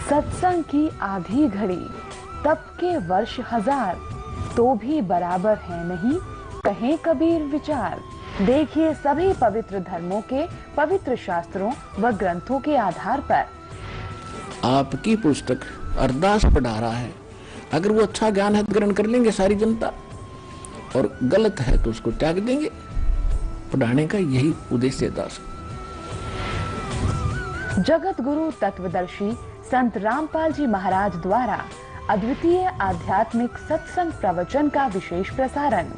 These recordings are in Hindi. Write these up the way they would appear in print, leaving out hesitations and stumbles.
सत्संग की आधी घड़ी, तप के वर्ष हजार, तो भी बराबर है नहीं कहें कबीर विचार। देखिए सभी पवित्र धर्मों के पवित्र शास्त्रों व ग्रंथों के आधार पर आपकी पुस्तक अरदास पढ़ा रहा है। अगर वो अच्छा ज्ञान है तो ग्रहण कर लेंगे सारी जनता, और गलत है तो उसको त्याग देंगे। पढ़ाने का यही उद्देश्य है दास। जगत गुरु तत्वदर्शी संत रामपाल जी महाराज द्वारा अद्वितीय आध्यात्मिक सत्संग प्रवचन का विशेष प्रसारण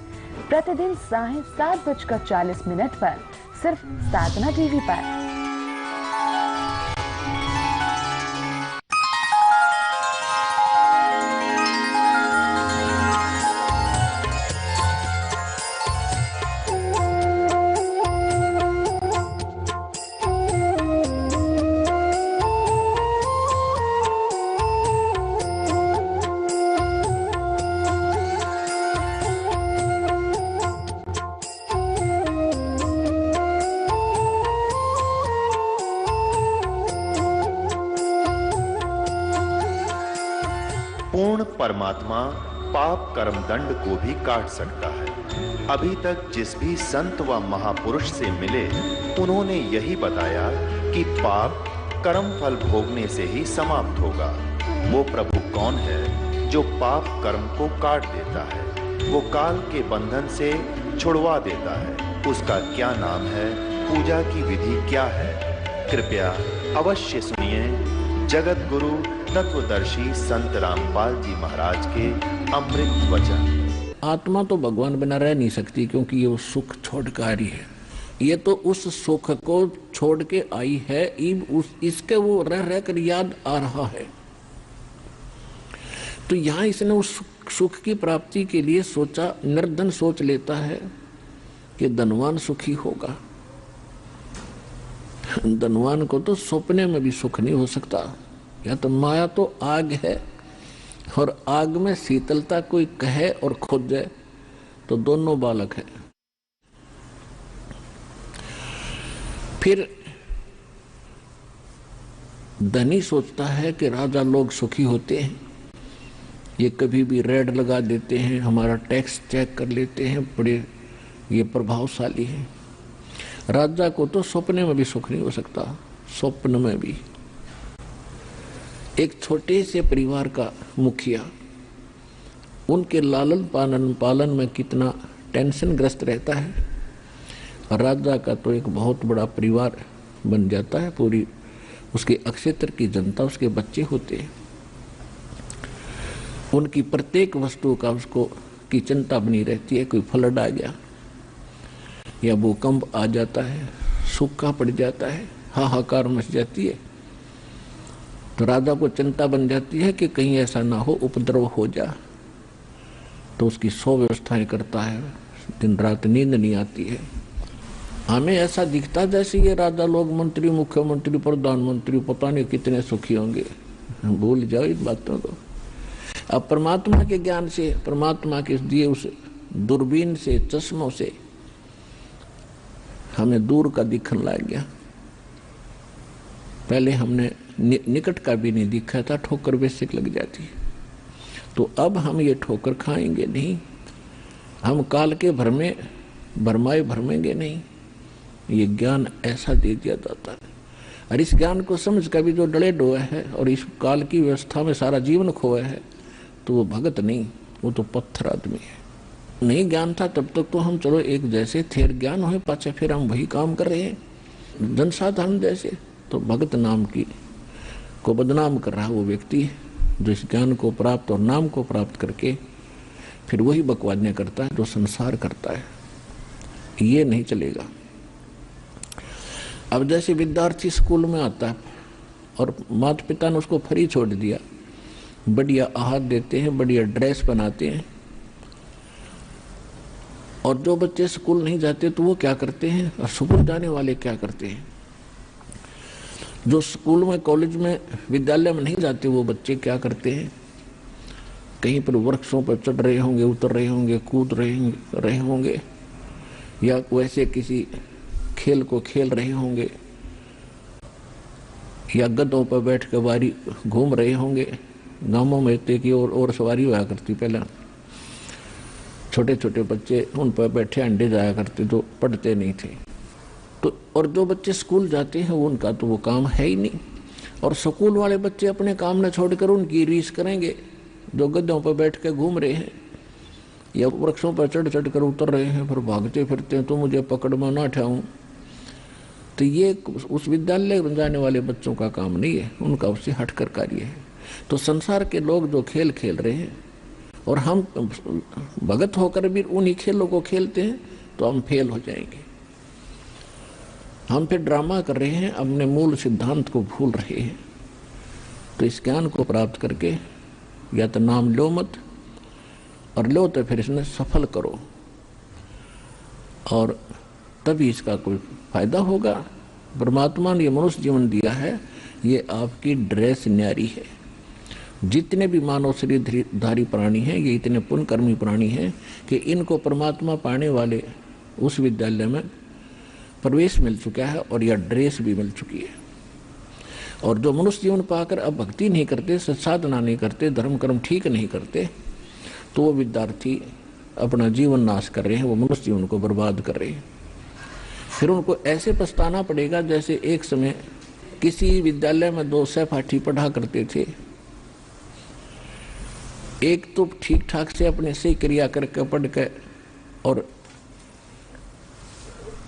प्रतिदिन सायं 7:40 पर सिर्फ साधना टीवी पर। पूर्ण परमात्मा पाप कर्म दंड को भी काट सकता है। अभी तक जिस भी संत व महापुरुष से मिले, उन्होंने यही बताया कि पाप कर्म फल भोगने से ही समाप्त होगा। वो प्रभु कौन है जो पाप कर्म को काट देता है, वो काल के बंधन से छुड़वा देता है। उसका क्या नाम है, पूजा की विधि क्या है? कृपया अवश्य सुनिए जगत गुरु तत्वदर्शी संत रामपाल जी महाराज के अमृत वचन। आत्मा तो भगवान बिना रह नहीं सकती, क्योंकि ये वो सुख छोड़ कर आ रही है। ये तो उस सुख को छोड़ के आई है, इसके वो रह रह कर याद आ रहा है। तो यहाँ इसने उस सुख की प्राप्ति के लिए सोचा, निर्धन सोच लेता है कि धनवान सुखी होगा। धनवान को तो सपने में भी सुख नहीं हो सकता। या तो माया तो आग है, और आग में शीतलता कोई कहे और खोजे तो दोनों बालक है। फिर धनी सोचता है कि राजा लोग सुखी होते हैं, ये कभी भी रेड लगा देते हैं, हमारा टैक्स चेक कर लेते हैं, बड़े ये प्रभावशाली हैं। राजा को तो सपने में भी सुख नहीं हो सकता। स्वप्न में भी एक छोटे से परिवार का मुखिया, उनके लालन पालन में कितना टेंशन ग्रस्त रहता है। राजा का तो एक बहुत बड़ा परिवार बन जाता है, पूरी उसके अक्षेत्र की जनता उसके बच्चे होते हैं। उनकी प्रत्येक वस्तु का उसको की चिंता बनी रहती है। कोई फ्लड आ गया या भूकंप आ जाता है, सूखा पड़ जाता है, हाहाकार मच जाती है, तो राजा को चिंता बन जाती है कि कहीं ऐसा ना हो, उपद्रव हो जा। तो उसकी 100 व्यवस्थाएं करता है, दिन रात नींद नहीं आती है। हमें ऐसा दिखता जैसे ये राजा लोग, मंत्री, मुख्यमंत्री, प्रधानमंत्री पता नहीं कितने सुखी होंगे। भूल जाओ इन बातों को। अब परमात्मा के ज्ञान से, परमात्मा के दिए उस दूरबीन से, चश्मों से हमें दूर का दिखने लग गया। पहले हमने निकट का भी नहीं दिखा था, ठोकर बेसिक लग जाती। तो अब हम ये ठोकर खाएंगे नहीं, हम काल के भरमेंगे नहीं। ये ज्ञान ऐसा दे दिया जाता है। और इस ज्ञान को समझ कर भी जो डरे डोए है और इस काल की व्यवस्था में सारा जीवन खोए है, तो वो भगत नहीं, वो तो पत्थर आदमी है। नहीं ज्ञान था तब तक तो हम चलो एक जैसे थे, ज्ञान हुए पाछे फिर हम वही काम कर रहे हैं जनसाधारण जैसे। तो भगत नाम की को बदनाम कर रहा वो व्यक्ति है जो इस ज्ञान को प्राप्त और नाम को प्राप्त करके फिर वही बकवादियां करता है जो संसार करता है। ये नहीं चलेगा। अब जैसे विद्यार्थी स्कूल में आता है और माता पिता ने उसको फ्री छोड़ दिया, बढ़िया आहार देते हैं, बढ़िया ड्रेस बनाते हैं, और जो बच्चे स्कूल नहीं जाते तो वो क्या करते हैं, और स्कूल जाने वाले क्या करते हैं, जो स्कूल में, कॉलेज में, विद्यालय में नहीं जाते वो बच्चे क्या करते हैं, कहीं पर वृक्षों पर चढ़ रहे होंगे, उतर रहे होंगे, कूद रहे होंगे, या वैसे किसी खेल को खेल रहे होंगे, या गधों पर बैठ कर बारी घूम रहे होंगे। गांवों में इतने की और सवारी हुआ करती पहले, छोटे छोटे बच्चे उन पर बैठे अंडे जाया करते, तो पढ़ते नहीं थे। तो और जो बच्चे स्कूल जाते हैं उनका तो वो काम है ही नहीं, और स्कूल वाले बच्चे अपने काम न छोड़कर उनकी रीस करेंगे जो गधों पर बैठ के घूम रहे हैं या वृक्षों पर चढ़ चढ़ कर उतर रहे हैं, फिर भागते फिरते हैं तो मुझे पकड़ में ना उठाऊं। तो ये उस विद्यालय में जाने वाले बच्चों का काम नहीं है, उनका उससे हटकर कार्य है। तो संसार के लोग जो खेल खेल रहे हैं और हम भगत होकर भी उन्हीं खेलों को खेलते हैं, तो हम फेल हो जाएंगे। हम फिर ड्रामा कर रहे हैं, अपने मूल सिद्धांत को भूल रहे हैं। तो इस ज्ञान को प्राप्त करके या तो नाम लो मत, और लो तो फिर इसमें सफल करो, और तभी इसका कोई फायदा होगा। परमात्मा ने ये मनुष्य जीवन दिया है, ये आपकी ड्रेस न्यारी है। जितने भी मानव शरीरधारी प्राणी हैं, ये इतने पुण्यकर्मी प्राणी हैं कि इनको परमात्मा पाने वाले उस विद्यालय में प्रवेश मिल चुका है और यह ड्रेस भी मिल चुकी है। और जो मनुष्य जीवन पाकर अब भक्ति नहीं करते, सत्साधना नहीं करते, धर्म कर्म ठीक नहीं करते, तो वो विद्यार्थी अपना जीवन नाश कर रहे हैं, वो मनुष्य जीवन को बर्बाद कर रहे हैं। फिर उनको ऐसे पछताना पड़ेगा जैसे एक समय किसी विद्यालय में 2 सहपाठी पढ़ा करते थे। एक तो ठीक ठाक से अपने से क्रिया करके पढ़ के और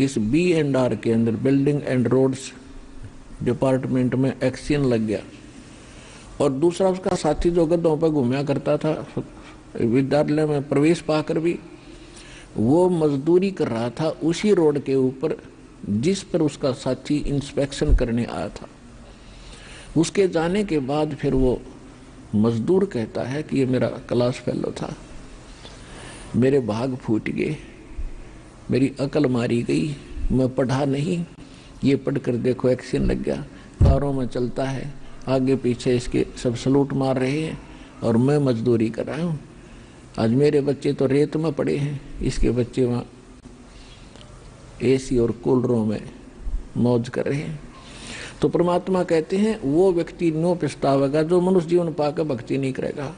इस B&R के अंदर बिल्डिंग एंड रोड्स डिपार्टमेंट में एक्शन लग गया, और दूसरा उसका साथी जो गधों पर घूमया करता था विद्यालय में प्रवेश पाकर भी, वो मजदूरी कर रहा था उसी रोड के ऊपर जिस पर उसका साथी इंस्पेक्शन करने आया था। उसके जाने के बाद फिर वो मजदूर कहता है कि ये मेरा क्लास फेलो था, मेरे भाग फूट गए, मेरी अकल मारी गई, मैं पढ़ा नहीं, ये पढ़कर देखो एक्शन लग गया, कारों में चलता है, आगे पीछे इसके सब सलूट मार रहे हैं और मैं मजदूरी कर रहा हूँ। आज मेरे बच्चे तो रेत में पड़े हैं, इसके बच्चे वहाँ AC और कूलरों में मौज कर रहे हैं। तो परमात्मा कहते हैं वो व्यक्ति नो पछतावेगा जो मनुष्य जीवन पाकर भक्ति नहीं करेगा।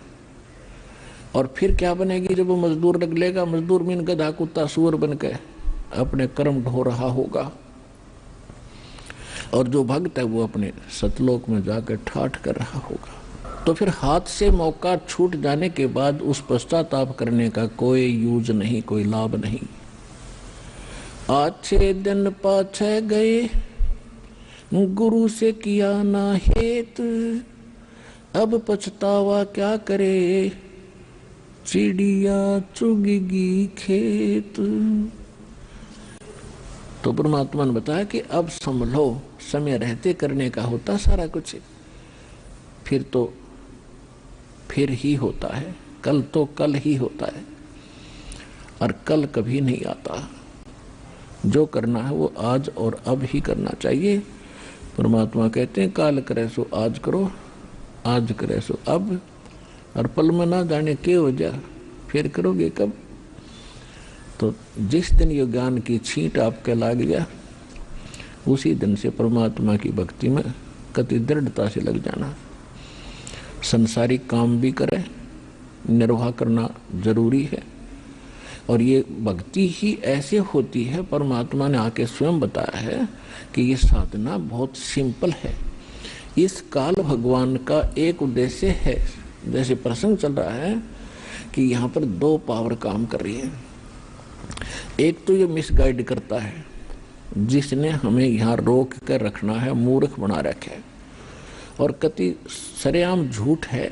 और फिर क्या बनेगी जब वो मजदूर लग लेगा, मजदूर मीन गधा कुत्ता सूअर बन के अपने कर्म ढो रहा होगा, और जो भक्त है वो अपने सतलोक में जाकर ठाठ कर रहा होगा। तो फिर हाथ से मौका छूट जाने के बाद उस पश्चाताप करने का कोई यूज नहीं, कोई लाभ नहीं। अच्छे दिन पाछे गए गुरु से किया ना हेत, अब पछतावा क्या करे, चिड़िया चुगेगी खेत। तो परमात्मा ने बताया कि अब संभलो, समय रहते करने का होता सारा कुछ, फिर तो फिर ही होता है, कल तो कल ही होता है, और कल कभी नहीं आता। जो करना है वो आज और अब ही करना चाहिए। परमात्मा कहते हैं काल करे सो आज करो, आज करे सो अब, और पल में ना जाने के हो जा, फिर करोगे कब। तो जिस दिन ये ज्ञान की छींट आपके लग गया, उसी दिन से परमात्मा की भक्ति में कति दृढ़ता से लग जाना। संसारिक काम भी करें, निर्वाह करना जरूरी है, और ये भक्ति ही ऐसे होती है, परमात्मा ने आके स्वयं बताया है कि ये साधना बहुत सिंपल है। इस काल भगवान का एक उद्देश्य है, जैसे प्रसंग चल रहा है कि यहाँ पर 2 पावर काम कर रही है। एक तो ये मिसगाइड करता है, जिसने हमें यहाँ रोक कर रखना है, मूर्ख बना रखा है, और कति सरेआम झूठ है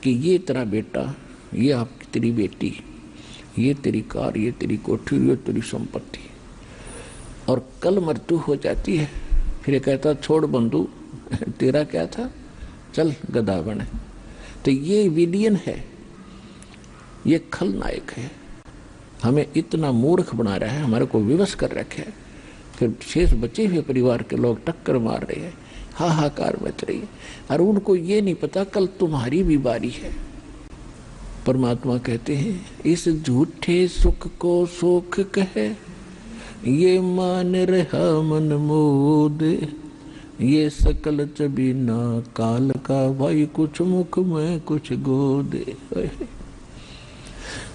कि ये तेरा बेटा, ये आपकी तेरी बेटी, ये तेरी कार, ये तेरी कोठी, ये तेरी संपत्ति, और कल मृत्यु हो जाती है। फिर ये कहता छोड़ बंधु, तेरा क्या था, चल गधा बने। तो ये विलियन है, ये खलनायक है, हमें इतना मूर्ख बना रहा है, हमारे को विवश कर रखे है। फिर शेष बचे हुए परिवार के लोग टक्कर मार रहे हैं, हाहाकार मच रही है, और उनको ये नहीं पता कल तुम्हारी भी बारी है। परमात्मा कहते हैं इस झूठे सुख को सुख कहे, ये मान रहा मन मोद, ये सकल चबीना काल का, भाई कुछ मुख में कुछ गोदे।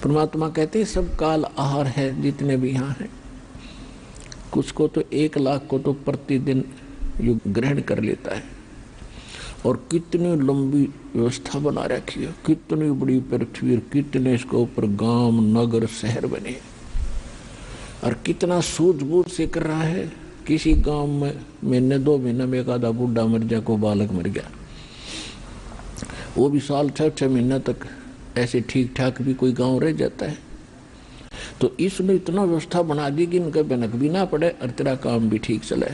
परमात्मा कहते हैं सब काल आहार है जितने भी यहाँ हैं। कुछ को तो 1 लाख को तो प्रतिदिन युग ग्रहण कर लेता है। और कितनी लंबी व्यवस्था बना रखी है, कितनी बड़ी पृथ्वी, कितने इसके ऊपर गांव नगर शहर बने, और कितना सूझबूझ से कर रहा है। किसी गांव में महीने 2 महीने में एक आधा बूढ़ा मर जाए, को बालक मर गया, वो भी साल 6-6 महीने तक ऐसे ठीक ठाक भी कोई गांव रह जाता है। तो इसने इतना व्यवस्था बना दी कि इनका बनक भी ना पड़े और तेरा काम भी ठीक चले।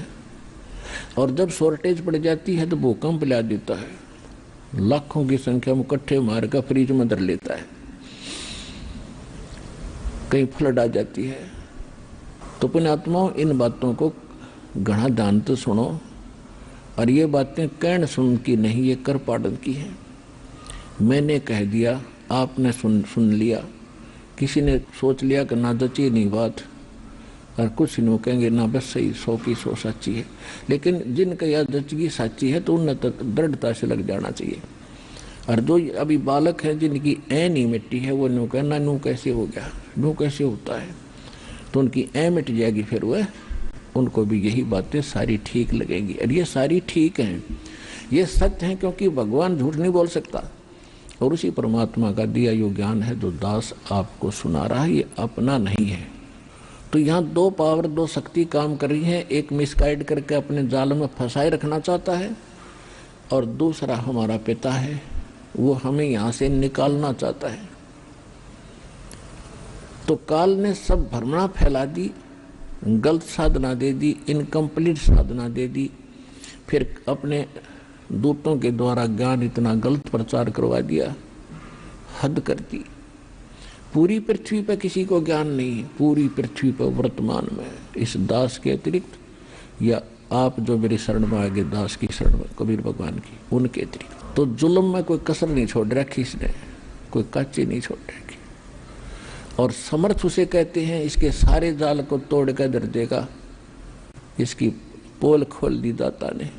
और जब शॉर्टेज पड़ जाती है तो भूकंप ला देता है, लाखों की संख्या में इकट्ठे मार कर फ्रिज में धर लेता है, कहीं फ्लड आ जाती है। तो पुण्यात्माओं, इन बातों को घना ध्यान तो सुनो, और ये बातें कहन सुन की नहीं, ये कर पाड़न की है। मैंने कह दिया, आपने सुन लिया, किसी ने सोच लिया कि ना जची नहीं बात, और कुछ लोग कहेंगे ना बस सही 100 की 100 सच्ची है। लेकिन जिनका यह जचगी सच्ची है तो उन्हें दृढ़ता से लग जाना चाहिए। और जो अभी बालक है जिनकी ऐ नहीं मिट्टी है, वो नो कहना नू कैसे हो गया, नू कैसे होता है, तो उनकी ऐ मिट जाएगी, फिर वह उनको भी यही बातें सारी ठीक लगेंगी। और ये सारी ठीक हैं, ये सत्य हैं, क्योंकि भगवान झूठ नहीं बोल सकता। और उसी परमात्मा का दिया यो ज्ञान है जो दास आपको सुना रहा है, ये अपना नहीं है। तो यहाँ 2 पावर 2 शक्ति काम कर रही है। एक मिसगाइड करके अपने जाल में फंसाए रखना चाहता है, और दूसरा हमारा पिता है, वो हमें यहाँ से निकालना चाहता है। तो काल ने सब भ्रमणा फैला दी, गलत साधना दे दी, इनकम्प्लीट साधना दे दी, फिर अपने दूतों के द्वारा ज्ञान इतना गलत प्रचार करवा दिया, हद कर दी। पूरी पृथ्वी पर किसी को ज्ञान नहीं है, पूरी पृथ्वी पर वर्तमान में इस दास के अतिरिक्त, या आप जो मेरी शरण में आगे दास की शरण में कबीर भगवान की, उनके अतिरिक्त। तो जुल्म में कोई कसर नहीं छोड़ रखी इसने, कोई काची नहीं छोड़ रखी। और समर्थ उसे कहते हैं, इसके सारे जाल को तोड़ कर दर देगा, इसकी पोल खोल दी दाता ने।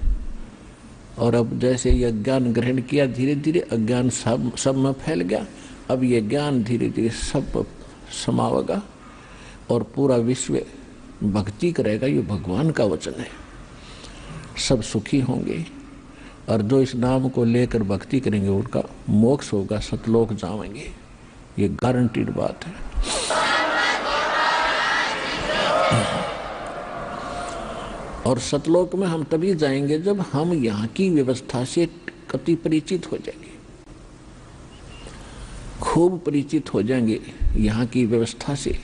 और अब जैसे यह ज्ञान ग्रहण किया, धीरे धीरे अज्ञान सब में फैल गया। अब ये ज्ञान धीरे धीरे सब समावेगा और पूरा विश्व भक्ति करेगा। ये भगवान का वचन है, सब सुखी होंगे। और जो इस नाम को लेकर भक्ति करेंगे उनका मोक्ष होगा, सतलोक जाएंगे, ये गारंटीड बात है। और सतलोक में हम तभी जाएंगे जब हम यहाँ की व्यवस्था से कति परिचित हो जाएंगे, खूब परिचित हो जाएंगे यहाँ की व्यवस्था से,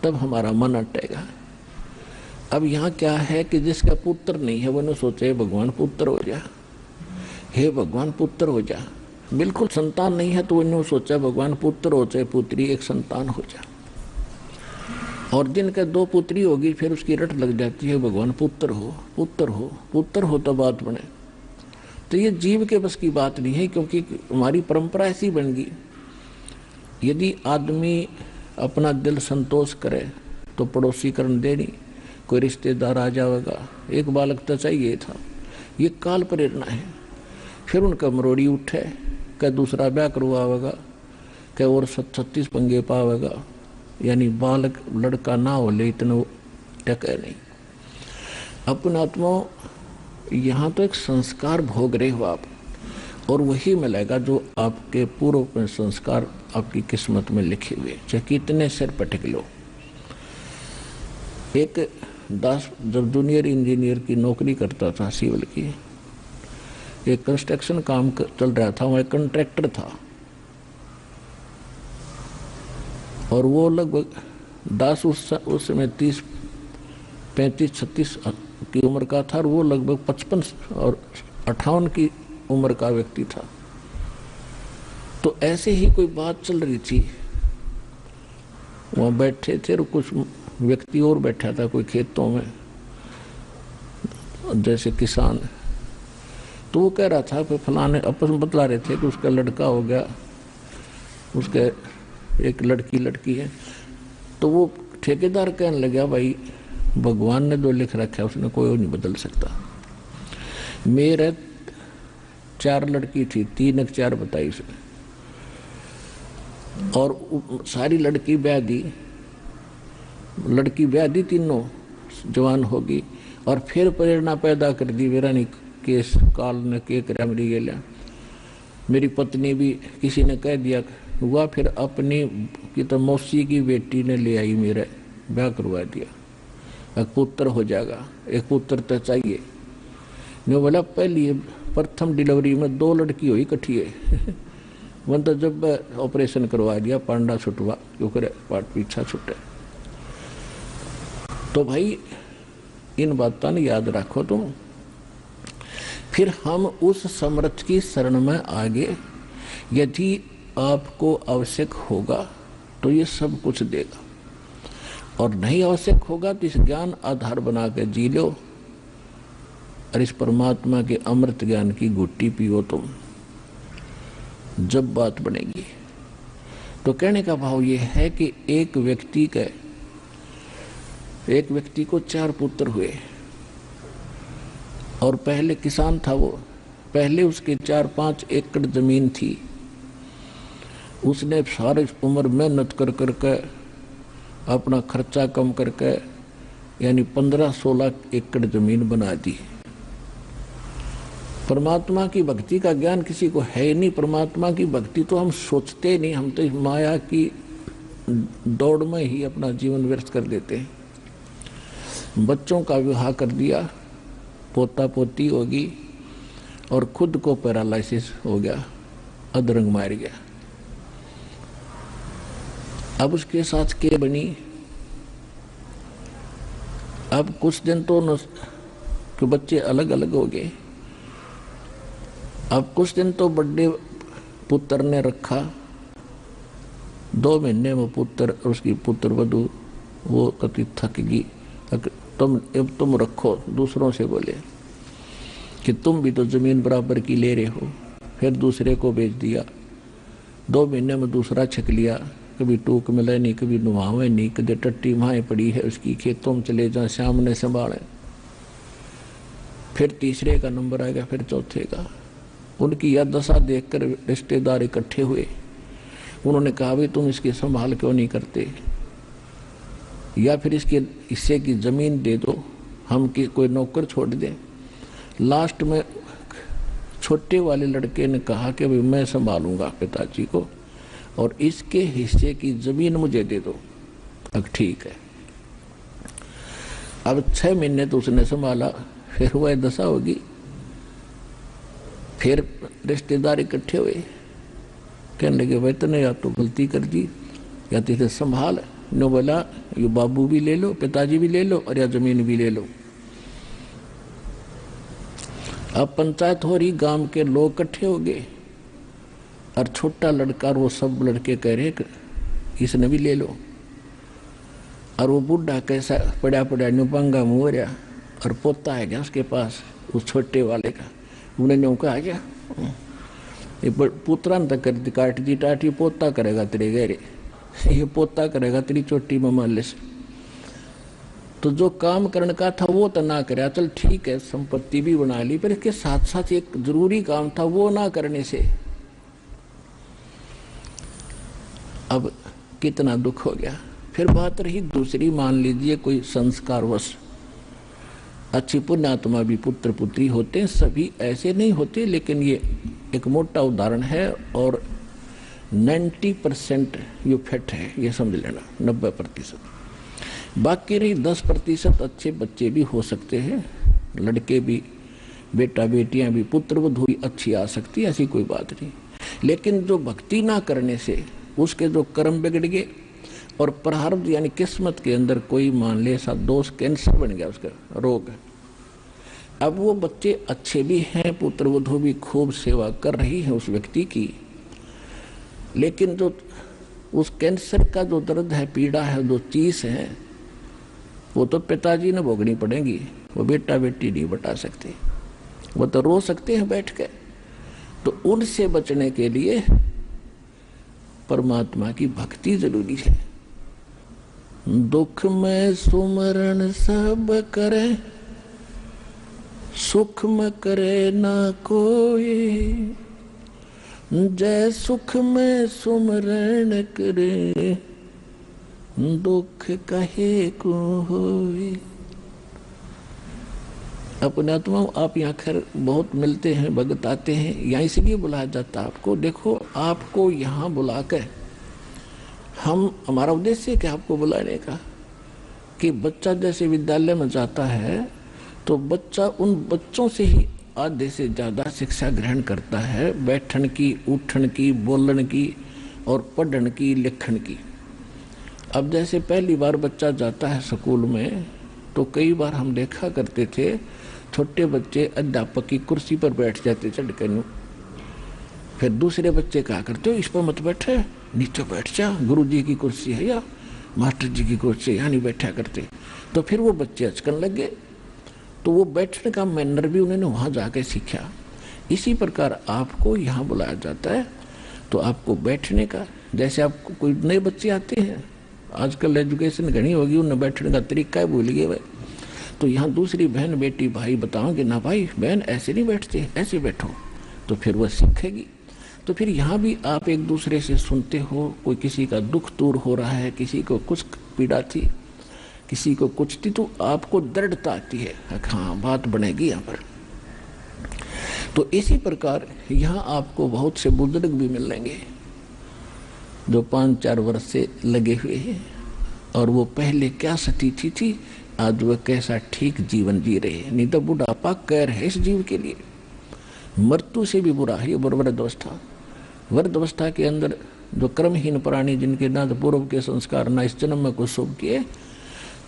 तब हमारा मन अटेगा। अब यहाँ क्या है कि जिसका पुत्र नहीं है वो न सोचे भगवान पुत्र हो जा, हे भगवान पुत्र हो जा। बिल्कुल संतान नहीं है तो वो न सोचा भगवान पुत्र हो चाहे पुत्री, एक संतान हो जा। और जिनका 2 पुत्री होगी फिर उसकी रट लग जाती है भगवान पुत्र हो, पुत्र हो, पुत्र हो तो बात बने। तो ये जीव के बस की बात नहीं है, क्योंकि हमारी परंपरा ऐसी बन गई। यदि आदमी अपना दिल संतोष करे तो पड़ोसीकरण देनी, कोई रिश्तेदार आ जाएगा, एक बालक तो चाहिए था। ये काल प्रेरणा है। फिर उनका मरोड़ी उठे, क्या दूसरा ब्याह करवाएगा, क्या और 36 पंगे पावेगा, यानी बालक लड़का ना हो ले इतना टके नहीं। अपना आत्मा यहाँ तो एक संस्कार भोग रहे हो आप, और वही मिलेगा जो आपके पूर्व में संस्कार आपकी किस्मत में लिखे हुए, चाहे कितने सिर पटक लो। एक दास जब जूनियर इंजीनियर की नौकरी करता था सिविल की, एक कंस्ट्रक्शन काम चल रहा था, वह कॉन्ट्रैक्टर था, और वो लगभग दास उस समय 30, 35, 36 की उम्र का था, और वो लगभग 55 और 58 की उम्र का व्यक्ति था। तो ऐसे ही कोई बात चल रही थी, वहाँ बैठे थे और कुछ व्यक्ति और बैठा था कोई खेतों में, जैसे किसान। तो वो कह रहा था कि फलाने आपस में बतला रहे थे कि उसका लड़का हो गया, उसके एक लड़की है। तो वो ठेकेदार कहने लगा भाई भगवान ने जो लिख रखा है उसने कोई नहीं बदल सकता। मेरे 4 लड़की थी, 3 4 बताई उसने, और सारी लड़की ब्याह दी, तीनों जवान होगी, और फिर प्रेरणा पैदा कर दी वीरानी केस काल ने के करा मेरी गेला। मेरी पत्नी भी किसी ने कह दिया हुआ, फिर अपनी की तो मौसी की बेटी ने ले आई, मेरा ब्याह करवा दिया, एक पुत्र हो जाएगा, एक पुत्र तो चाहिए। मैं बोला पहली प्रथम डिलीवरी में 2 लड़की हुई इकट्ठी है। मन तो जब ऑपरेशन करवा दिया, पांडा छुटवा क्योंकि पाट पीछा छुटे। तो भाई इन बातों ने याद रखो तुम। फिर हम उस समर्थ की शरण में आगे, यदि आपको आवश्यक होगा तो ये सब कुछ देगा, और नहीं आवश्यक होगा तो इस ज्ञान आधार बना के जी लो, और इस परमात्मा के अमृत ज्ञान की घुट्टी पियो तुम, जब बात बनेगी। तो कहने का भाव ये है कि एक व्यक्ति को 4 पुत्र हुए, और पहले किसान था वो, पहले उसके 4-5 एकड़ जमीन थी, उसने सारी उम्र मेहनत कर करके अपना खर्चा कम करके यानी 15-16 एकड़ जमीन बना दी। परमात्मा की भक्ति का ज्ञान किसी को है नहीं, परमात्मा की भक्ति तो हम सोचते नहीं, हम तो माया की दौड़ में ही अपना जीवन व्यर्थ कर देते हैं। बच्चों का विवाह कर दिया, पोता पोती होगी, और खुद को पैरालिसिस हो गया, अधरंग मार गया। अब उसके साथ क्या बनी? अब कुछ दिन तो बच्चे अलग अलग हो गए। अब कुछ दिन तो बड़े पुत्र ने रखा, 2 महीने में पुत्र, उसकी पुत्र वधू वो कति थक गई, तुम रखो, दूसरों से बोले कि तुम भी तो जमीन बराबर की ले रहे हो। फिर दूसरे को बेच दिया, 2 महीने में दूसरा छक लिया, कभी टूक मिले नहीं, कभी नुहावे नहीं, कभी टट्टी माए पड़ी है उसकी, खेतों में चले जा, शाम ने संभाले। फिर तीसरे का नंबर आ गया, फिर चौथे का। उनकी यह दशा देखकर रिश्तेदार इकट्ठे हुए, उन्होंने कहा भाई तुम इसकी संभाल क्यों नहीं करते, या फिर इसके हिस्से की जमीन दे दो, हम की कोई नौकर छोड़ दें। लास्ट में छोटे वाले लड़के ने कहा कि भाई मैं संभालूंगा पिताजी को, और इसके हिस्से की जमीन मुझे दे दो। अब ठीक है। अब 6 महीने तो उसने संभाला, फिर वह दशा होगी। फिर रिश्तेदार इकट्ठे हुए, कहने लगे भाई तूने या तो गलती कर दी या तो इसे संभाल। नो बोला ये बाबू भी ले लो, पिताजी भी ले लो, और या जमीन भी ले लो। अब पंचायत हो रही, गांव के लोग इकट्ठे हो गए, और छोटा लड़का और वो सब लड़के कह रहे इसने भी ले लो। और वो बूढ़ा कैसा पड़ा नुपंगा मुँह रहा, और पोता है क्या उसके पास, उस छोटे वाले का। उन्हें न्यों कहा गया ये पुत्रा ने तक कर काट दी टाटी, पोता करेगा तेरे गहरे, ये पोता करेगा तेरी चोटी में मान ले से। तो जो काम करने का था वो तो ना करे, चल ठीक है संपत्ति भी बना ली, पर इसके साथ साथ एक जरूरी काम था वो ना करने से अब कितना दुख हो गया। फिर बात रही दूसरी, मान लीजिए कोई संस्कारवश अच्छी पुण्यात्मा भी पुत्र पुत्री होते हैं, सभी ऐसे नहीं होते, लेकिन ये एक मोटा उदाहरण है, और 90% ये फिट है, ये समझ लेना, 90%। बाकी रही 10% अच्छे बच्चे भी हो सकते हैं, लड़के भी, बेटा बेटियां भी, पुत्र वधू भी अच्छी आ सकती है, ऐसी कोई बात नहीं। लेकिन जो भक्ति ना करने से उसके जो कर्म बिगड़ गए, और प्रारब्ध यानी किस्मत के अंदर कोई मान ले ऐसा दोष, कैंसर बन गया उसका रोग। अब वो बच्चे अच्छे भी हैं, पुत्र वधू भी खूब सेवा कर रही है उस व्यक्ति की, लेकिन जो उस कैंसर का जो दर्द है, पीड़ा है, जो चीज है, वो तो पिताजी ने भोगनी पड़ेगी, वो बेटा बेटी नहीं बता सकते, वो तो रो सकते हैं बैठ के। तो उनसे बचने के लिए परमात्मा की भक्ति जरूरी है। दुख में सुमरण सब करे, सुख में करे ना कोई, जय सुख में सुमरण करे, दुख कहे को होए। अपने आत्मा आप यहाँ खैर बहुत मिलते हैं, भगत आते हैं, यहाँ इसलिए बुलाया जाता है आपको। देखो आपको यहाँ बुलाकर हमारा उद्देश्य क्या आपको बुलाने का, कि बच्चा जैसे विद्यालय में जाता है तो बच्चा उन बच्चों से ही आधे से ज्यादा शिक्षा ग्रहण करता है, बैठन की, उठन की, बोलन की और पढ़न की, लिखन की। अब जैसे पहली बार बच्चा जाता है स्कूल में तो कई बार हम देखा करते थे छोटे बच्चे अध्यापक की कुर्सी पर बैठ जाते चढ़कर, फिर दूसरे बच्चे कहा करते हो इस पर मत बैठे, नीचे बैठ जा, गुरु जी की कुर्सी है या मास्टर जी की कुर्सी, यहाँ नहीं बैठा करते। तो फिर वो बच्चे अचकन लगे, तो वो बैठने का मैनर भी उन्होंने वहाँ जाके सीखा। इसी प्रकार आपको यहाँ बुलाया जाता है तो आपको बैठने का, जैसे आपको कोई नए बच्चे आते हैं, आजकल एजुकेशन घनी होगी, उन्हें बैठने का तरीका भूल गए भाई, तो यहाँ दूसरी बहन बेटी भाई बताओगे ना भाई बहन ऐसे नहीं बैठते, ऐसे बैठो, तो फिर वह सीखेगी। तो फिर यहाँ भी आप एक दूसरे से सुनते हो, कोई किसी का दुख दूर हो रहा है, किसी को कुछ पीड़ा थी, किसी को कुछ थी, तो आपको दृढ़ता आती है, हाँ बात बनेगी यहाँ पर। तो इसी प्रकार यहाँ आपको बहुत से बुजुर्ग भी मिलेंगे जो 5-4 वर्ष से लगे हुए हैं, और वो पहले क्या स्थिति थी आज वह कैसा ठीक जीवन जी रहे हैं। नहीं तो बुढ़ापा कैर है इस जीव के लिए, मृत्यु से भी बुरा है ये वृद्धावस्था। वृद्धावस्था के अंदर जो कर्महीन प्राणी, जिनके ना तो पूर्व के संस्कार ना इस जन्म में कुछ शुभ किए,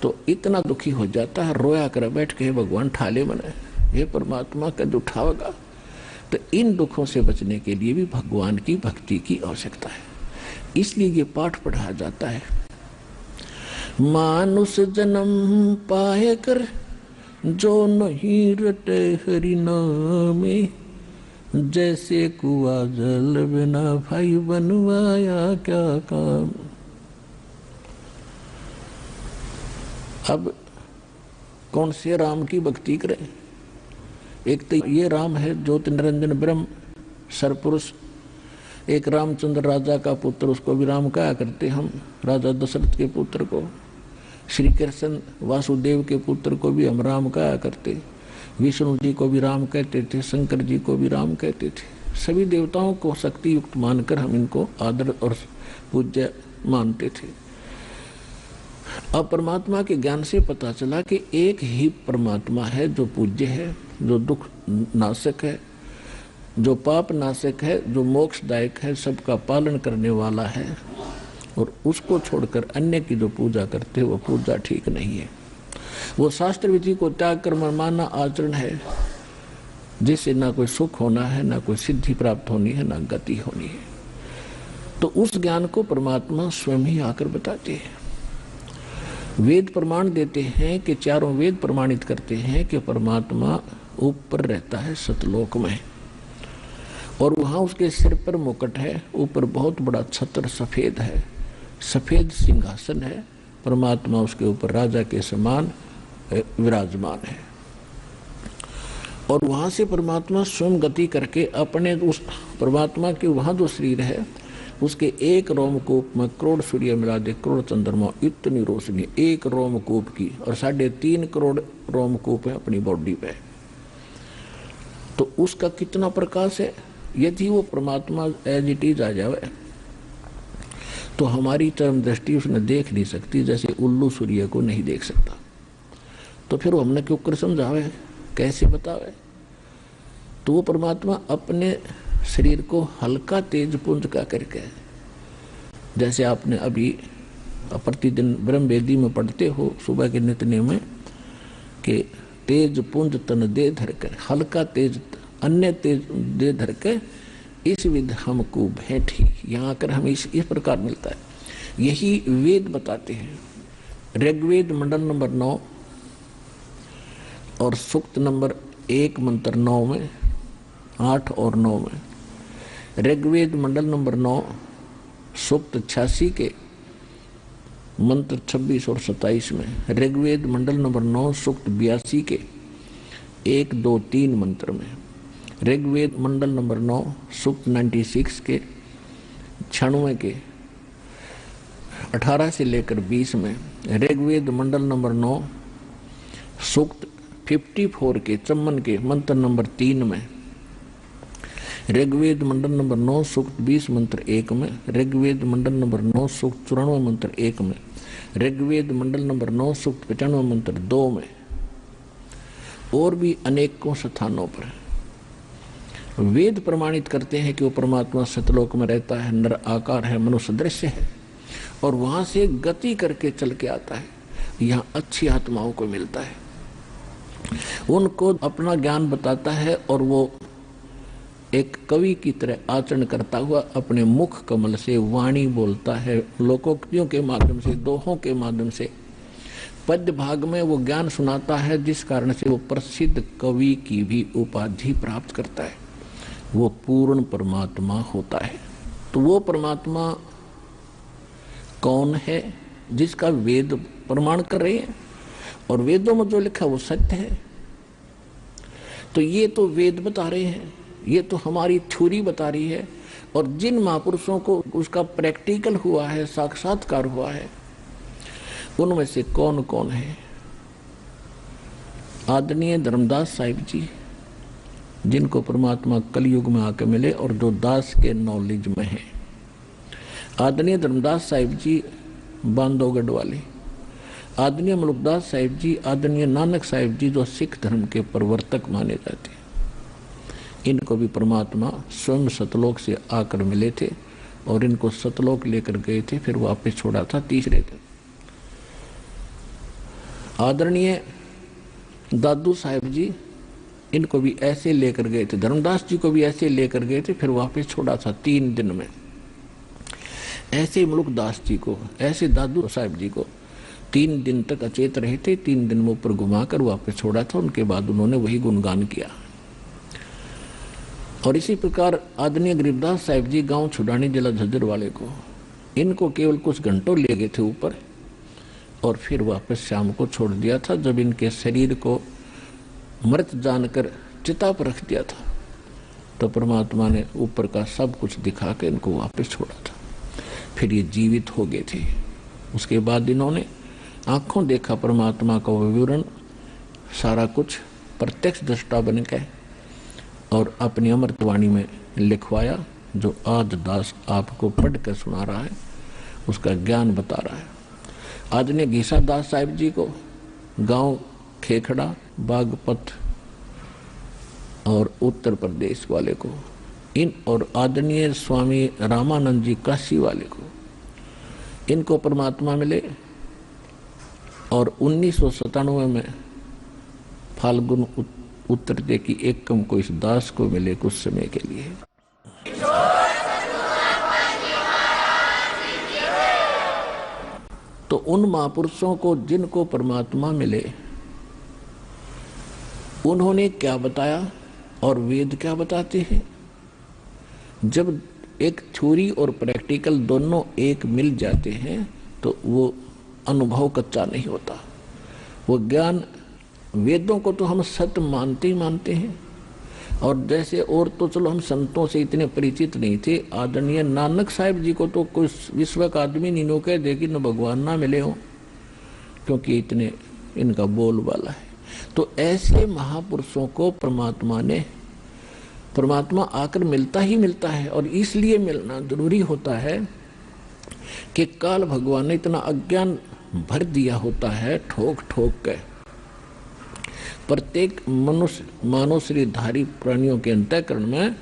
तो इतना दुखी हो जाता है, रोया कर बैठ के भगवान ठाले मने, हे परमात्मा कद उठावेगा। तो इन दुखों से बचने के लिए भी भगवान की भक्ति की आवश्यकता है, इसलिए ये पाठ पढ़ाया जाता है। मानुष जन्म पाए कर जो नहीं रटे हरि नामे, जैसे कुआ जल बिना भाई बनवाया क्या काम। अब कौन से राम की भक्ति करें? एक तो ये राम है ज्योति निरंजन ब्रह्म सरपुरुष, एक रामचंद्र राजा का पुत्र, उसको भी राम कहा करते हम, राजा दशरथ के पुत्र को। श्री कृष्ण वासुदेव के पुत्र को भी हम राम कहा करते, विष्णु जी को भी राम कहते थे, शंकर जी को भी राम कहते थे। सभी देवताओं को शक्ति युक्त मानकर हम इनको आदर और पूज्य मानते थे। अब परमात्मा के ज्ञान से पता चला कि एक ही परमात्मा है जो पूज्य है, जो दुख नाशक है, जो पाप नाशक है, जो मोक्षदायक है, सबका पालन करने वाला है, और उसको छोड़कर अन्य की जो पूजा करते हैं वो पूजा ठीक नहीं है। वो शास्त्र विधि को त्याग कर मनमाना आचरण है, जिससे ना कोई सुख होना है, ना कोई सिद्धि प्राप्त होनी है, ना गति होनी है। तो उस ज्ञान को परमात्मा स्वयं ही आकर बताते हैं। वेद प्रमाण देते हैं कि चारों वेद प्रमाणित करते हैं कि परमात्मा ऊपर रहता है सतलोक में, और वहां उसके सिर पर मुकुट है, ऊपर बहुत बड़ा छत्र सफेद है, सफेद सिंहासन है, परमात्मा उसके ऊपर राजा के समान विराजमान है। और वहां से परमात्मा स्वयं गति करके अपने उस परमात्मा के वहां जो शरीर है उसके एक रोमकूप में करोड़ सूर्य मिला दे, करोड़ चंद्रमा, इतनी रोशनी एक रोमकूप की, और 3.5 करोड़ रोमकूप है अपनी बॉडी पे। तो उसका कितना प्रकाश है, यदि वो परमात्मा एज इट इज आ जाए तो हमारी चरम दृष्टि उसने देख नहीं सकती, जैसे उल्लू सूर्य को नहीं देख सकता। तो फिर वो हमने क्यों कर समझावे, कैसे बतावे? तो वो परमात्मा अपने शरीर को हल्का तेज पुंज का करके, जैसे आपने अभी प्रतिदिन ब्रह्म वेदी में पढ़ते हो सुबह के नित्य में कि तेज पुंज तन दे धर कर, हल्का तेज अन्य तेज दे धर के इस विध हमको भेंटी। यहाँ आकर हमें इस प्रकार मिलता है। यही वेद बताते हैं। ऋग्वेद मंडल नंबर 9 और सूक्त नंबर 1 मंत्र 9 में, 8 और 9 में। ऋग्वेद मंडल नंबर 9 सूक्त 86 के मंत्र 26 और 27 में। ऋग्वेद मंडल नंबर 9 सूक्त 82 के 1, 2, 3 मंत्र में, ऋग्वेद मंडल नंबर 9 सूक्त 96 के 96 के 18 से लेकर 20 में, ऋग्वेद मंडल नंबर 9 सूक्त 54 के 54 के मंत्र नंबर 3 में, ऋग्वेद मंडल नंबर 9 सूक्त 20 मंत्र 1 में, ऋग्वेद मंडल नंबर 9 सूक्त 94 मंत्र 1 में, ऋग्वेद मंडल नंबर 9 सूक्त 95 मंत्र 2 में, और भी अनेकों स्थानों पर वेद प्रमाणित करते हैं कि वो परमात्मा सतलोक में रहता है, नर आकार है, मनुष्य दृश्य है, और वहां से गति करके चल के आता है, यहाँ अच्छी आत्माओं को मिलता है, उनको अपना ज्ञान बताता है, और वो एक कवि की तरह आचरण करता हुआ अपने मुख कमल से वाणी बोलता है, लोकोक्तियों के माध्यम से, दोहों के माध्यम से पद्य भाग में वो ज्ञान सुनाता है, जिस कारण से वो प्रसिद्ध कवि की भी उपाधि प्राप्त करता है। वो पूर्ण परमात्मा होता है। तो वो परमात्मा कौन है जिसका वेद प्रमाण कर रहे हैं, और वेदों में जो लिखा वो सत्य है। तो ये तो वेद बता रहे हैं, ये तो हमारी थ्योरी बता रही है, और जिन महापुरुषों को उसका प्रैक्टिकल हुआ है, साक्षात्कार हुआ है, उनमें से कौन कौन है? आदरणीय धर्मदास साहिब जी, जिनको परमात्मा कलयुग में आके मिले और जो दास के नॉलेज में है। आदरणीय धर्मदास साहिब जी बांधवगढ़ वाले, आदरणीय मुल्कदास साहिब जी, आदरणीय नानक साहिब जी, जो सिख धर्म के प्रवर्तक माने जाते हैं, इनको भी परमात्मा स्वयं सतलोक से आकर मिले थे, और इनको सतलोक लेकर गए थे, फिर वापस छोड़ा था तीसरे दिन। आदरणीय दादू साहिब जी, इनको भी ऐसे लेकर गए थे, धर्मदास जी को भी ऐसे लेकर गए थे, फिर वापस छोड़ा था 3 दिन में। ऐसे मुल्कदास जी को, ऐसे दादू साहिब जी को 3 दिन तक अचेत रहे थे, 3 दिन में ऊपर घुमाकर वापस छोड़ा था। उनके बाद उन्होंने वही गुणगान किया। और इसी प्रकार आदरणीय गरीबदास साहिब जी, गांव छुड़ानी जिला झज्जर वाले को, इनको केवल कुछ घंटों ले गए थे ऊपर, और फिर वापस शाम को छोड़ दिया था। जब इनके शरीर को मृत जानकर चिता पर रख दिया था, तो परमात्मा ने ऊपर का सब कुछ दिखा के इनको वापस छोड़ा था। फिर ये जीवित हो गए थे। उसके बाद इन्होंने आंखों देखा परमात्मा का विवरण, सारा कुछ प्रत्यक्ष दृष्टा बन गए, और अपनी अमृतवाणी में लिखवाया, जो आज दास आपको पढ़ कर सुना रहा है, उसका ज्ञान बता रहा है। आदरणीय घीसा दास साहिब जी को गांव खेखड़ा, बागपत और उत्तर प्रदेश वाले को, इन और आदरणीय स्वामी रामानंद जी काशी वाले को, इनको परमात्मा मिले, और 1997 में फाल्गुन उत्तरते की एकम को इस दास को मिले कुछ समय के लिए। तो उन महापुरुषों को जिनको परमात्मा मिले, उन्होंने क्या बताया और वेद क्या बताते हैं? जब एक थ्योरी और प्रैक्टिकल दोनों एक मिल जाते हैं, तो वो अनुभव कच्चा नहीं होता। वो ज्ञान, वेदों को तो हम सत्य मानते ही मानते हैं, और जैसे और तो चलो हम संतों से इतने परिचित नहीं थे। आदरणीय नानक साहिब जी को तो कोई विश्व का आदमी नहीं नो कह दे कि न भगवान ना मिले हो, क्योंकि इतने इनका बोल वाला है। तो ऐसे महापुरुषों को परमात्मा आकर मिलता ही मिलता है, और इसलिए मिलना जरूरी होता है कि काल भगवान ने इतना अज्ञान भर दिया होता है ठोक ठोक के प्रत्येक मनुष्य मानव शरीरधारी प्राणियों के अंतःकरण में,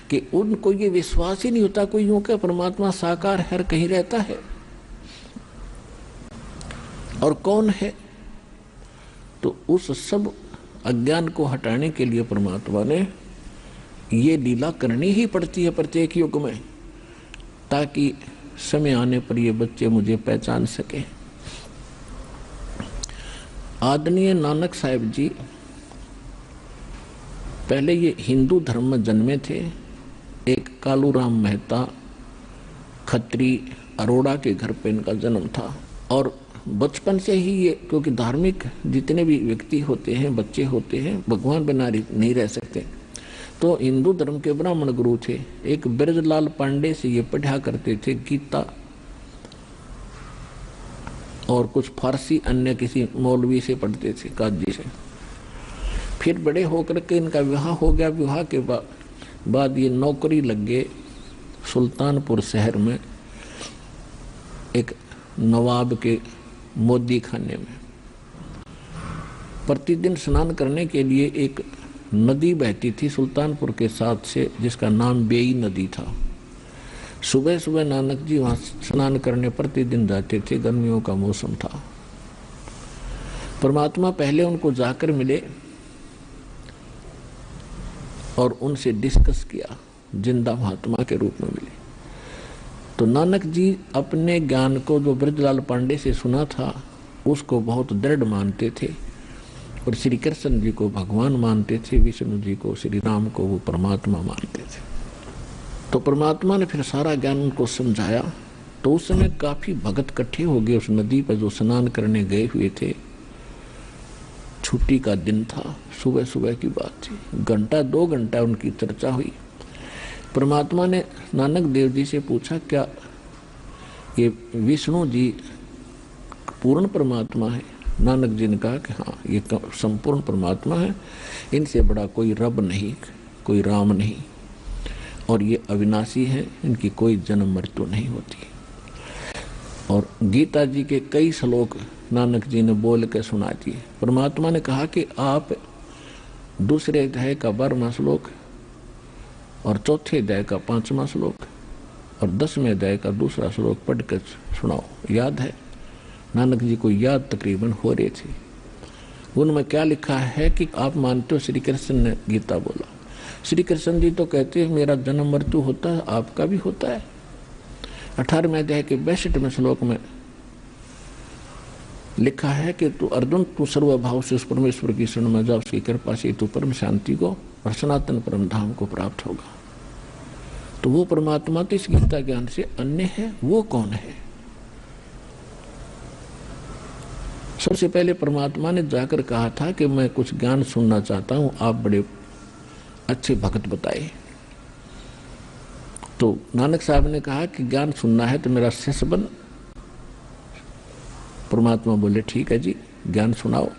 कि उनको ये विश्वास ही नहीं होता कोई यूं क्या परमात्मा साकार हर कहीं रहता है, और कौन है। तो उस सब अज्ञान को हटाने के लिए परमात्मा ने ये लीला करनी ही पड़ती है प्रत्येक युग में, ताकि समय आने पर ये बच्चे मुझे पहचान सके। आदरणीय नानक साहिब जी पहले ये हिंदू धर्म में जन्मे थे। एक कालूराम मेहता खत्री अरोड़ा के घर पे इनका जन्म था, और बचपन से ही ये, क्योंकि धार्मिक जितने भी व्यक्ति होते हैं, बच्चे होते हैं, भगवान बिना नहीं रह सकते। तो हिंदू धर्म के ब्राह्मण गुरु थे, एक ब्रजलाल पांडे से ये पढ़ा करते थे गीता, और कुछ फारसी अन्य किसी मौलवी से पढ़ते थे, काजी से। फिर बड़े होकर के इनका विवाह हो गया। विवाह के बाद ये नौकरी लग गए सुल्तानपुर शहर में एक नवाब के मोदी खाने में। प्रतिदिन स्नान करने के लिए एक नदी बहती थी सुल्तानपुर के साथ से, जिसका नाम बेई नदी था। सुबह सुबह नानक जी वहां स्नान करने प्रतिदिन जाते थे, गर्मियों का मौसम था। परमात्मा पहले उनको जाकर मिले और उनसे डिस्कस किया, जिंदा महात्मा के रूप में मिले। तो नानक जी अपने ज्ञान को जो ब्रजलाल पांडे से सुना था उसको बहुत दृढ़ मानते थे, और श्री कृष्ण जी को भगवान मानते थे, विष्णु जी को, श्री राम को वो परमात्मा मानते थे। तो परमात्मा ने फिर सारा ज्ञान उनको समझाया। तो उस समय काफी भगत इकट्ठे हो गए उस नदी पर जो स्नान करने गए हुए थे। छुट्टी का दिन था, सुबह सुबह की बात थी। घंटा 2 घंटा उनकी चर्चा हुई। परमात्मा ने नानक देव जी से पूछा, क्या ये विष्णु जी पूर्ण परमात्मा है? नानक जी ने कहा कि हाँ, ये संपूर्ण परमात्मा है, इनसे बड़ा कोई रब नहीं, कोई राम नहीं, और ये अविनाशी है, इनकी कोई जन्म मृत्यु नहीं होती। और गीता जी के कई श्लोक नानक जी ने बोल के सुना दिए। परमात्मा ने कहा कि आप दूसरे अध्याय का 12वां श्लोक और चौथे अध्याय का 5वां श्लोक और 10वें अध्याय का 2रा श्लोक पढ़कर सुनाओ। याद है? नानक जी को याद तकरीबन हो रहे थे। उनमें क्या लिखा है कि आप मानते हो श्री कृष्ण ने गीता बोला। श्री कृष्ण जी तो कहते हैं मेरा जन्म मृत्यु होता है, आपका भी होता है। 18वें अध्याय के 62वें श्लोक में लिखा है कि तू अर्जुन, तू सर्वभाव से उस परमेश्वर की शरण में जा, उसकी कृपा से तू परम शांति को और सनातन परम धाम को प्राप्त होगा। तो वो परमात्मा तो इस गीता ज्ञान से अन्य है। वो कौन है? सबसे पहले परमात्मा ने जाकर कहा था कि मैं कुछ ज्ञान सुनना चाहता हूं, आप बड़े अच्छे भक्त बताए। तो नानक साहब ने कहा कि ज्ञान सुनना है तो मेरा शिष्य बन। परमात्मा बोले ठीक है जी, ज्ञान सुनाओ,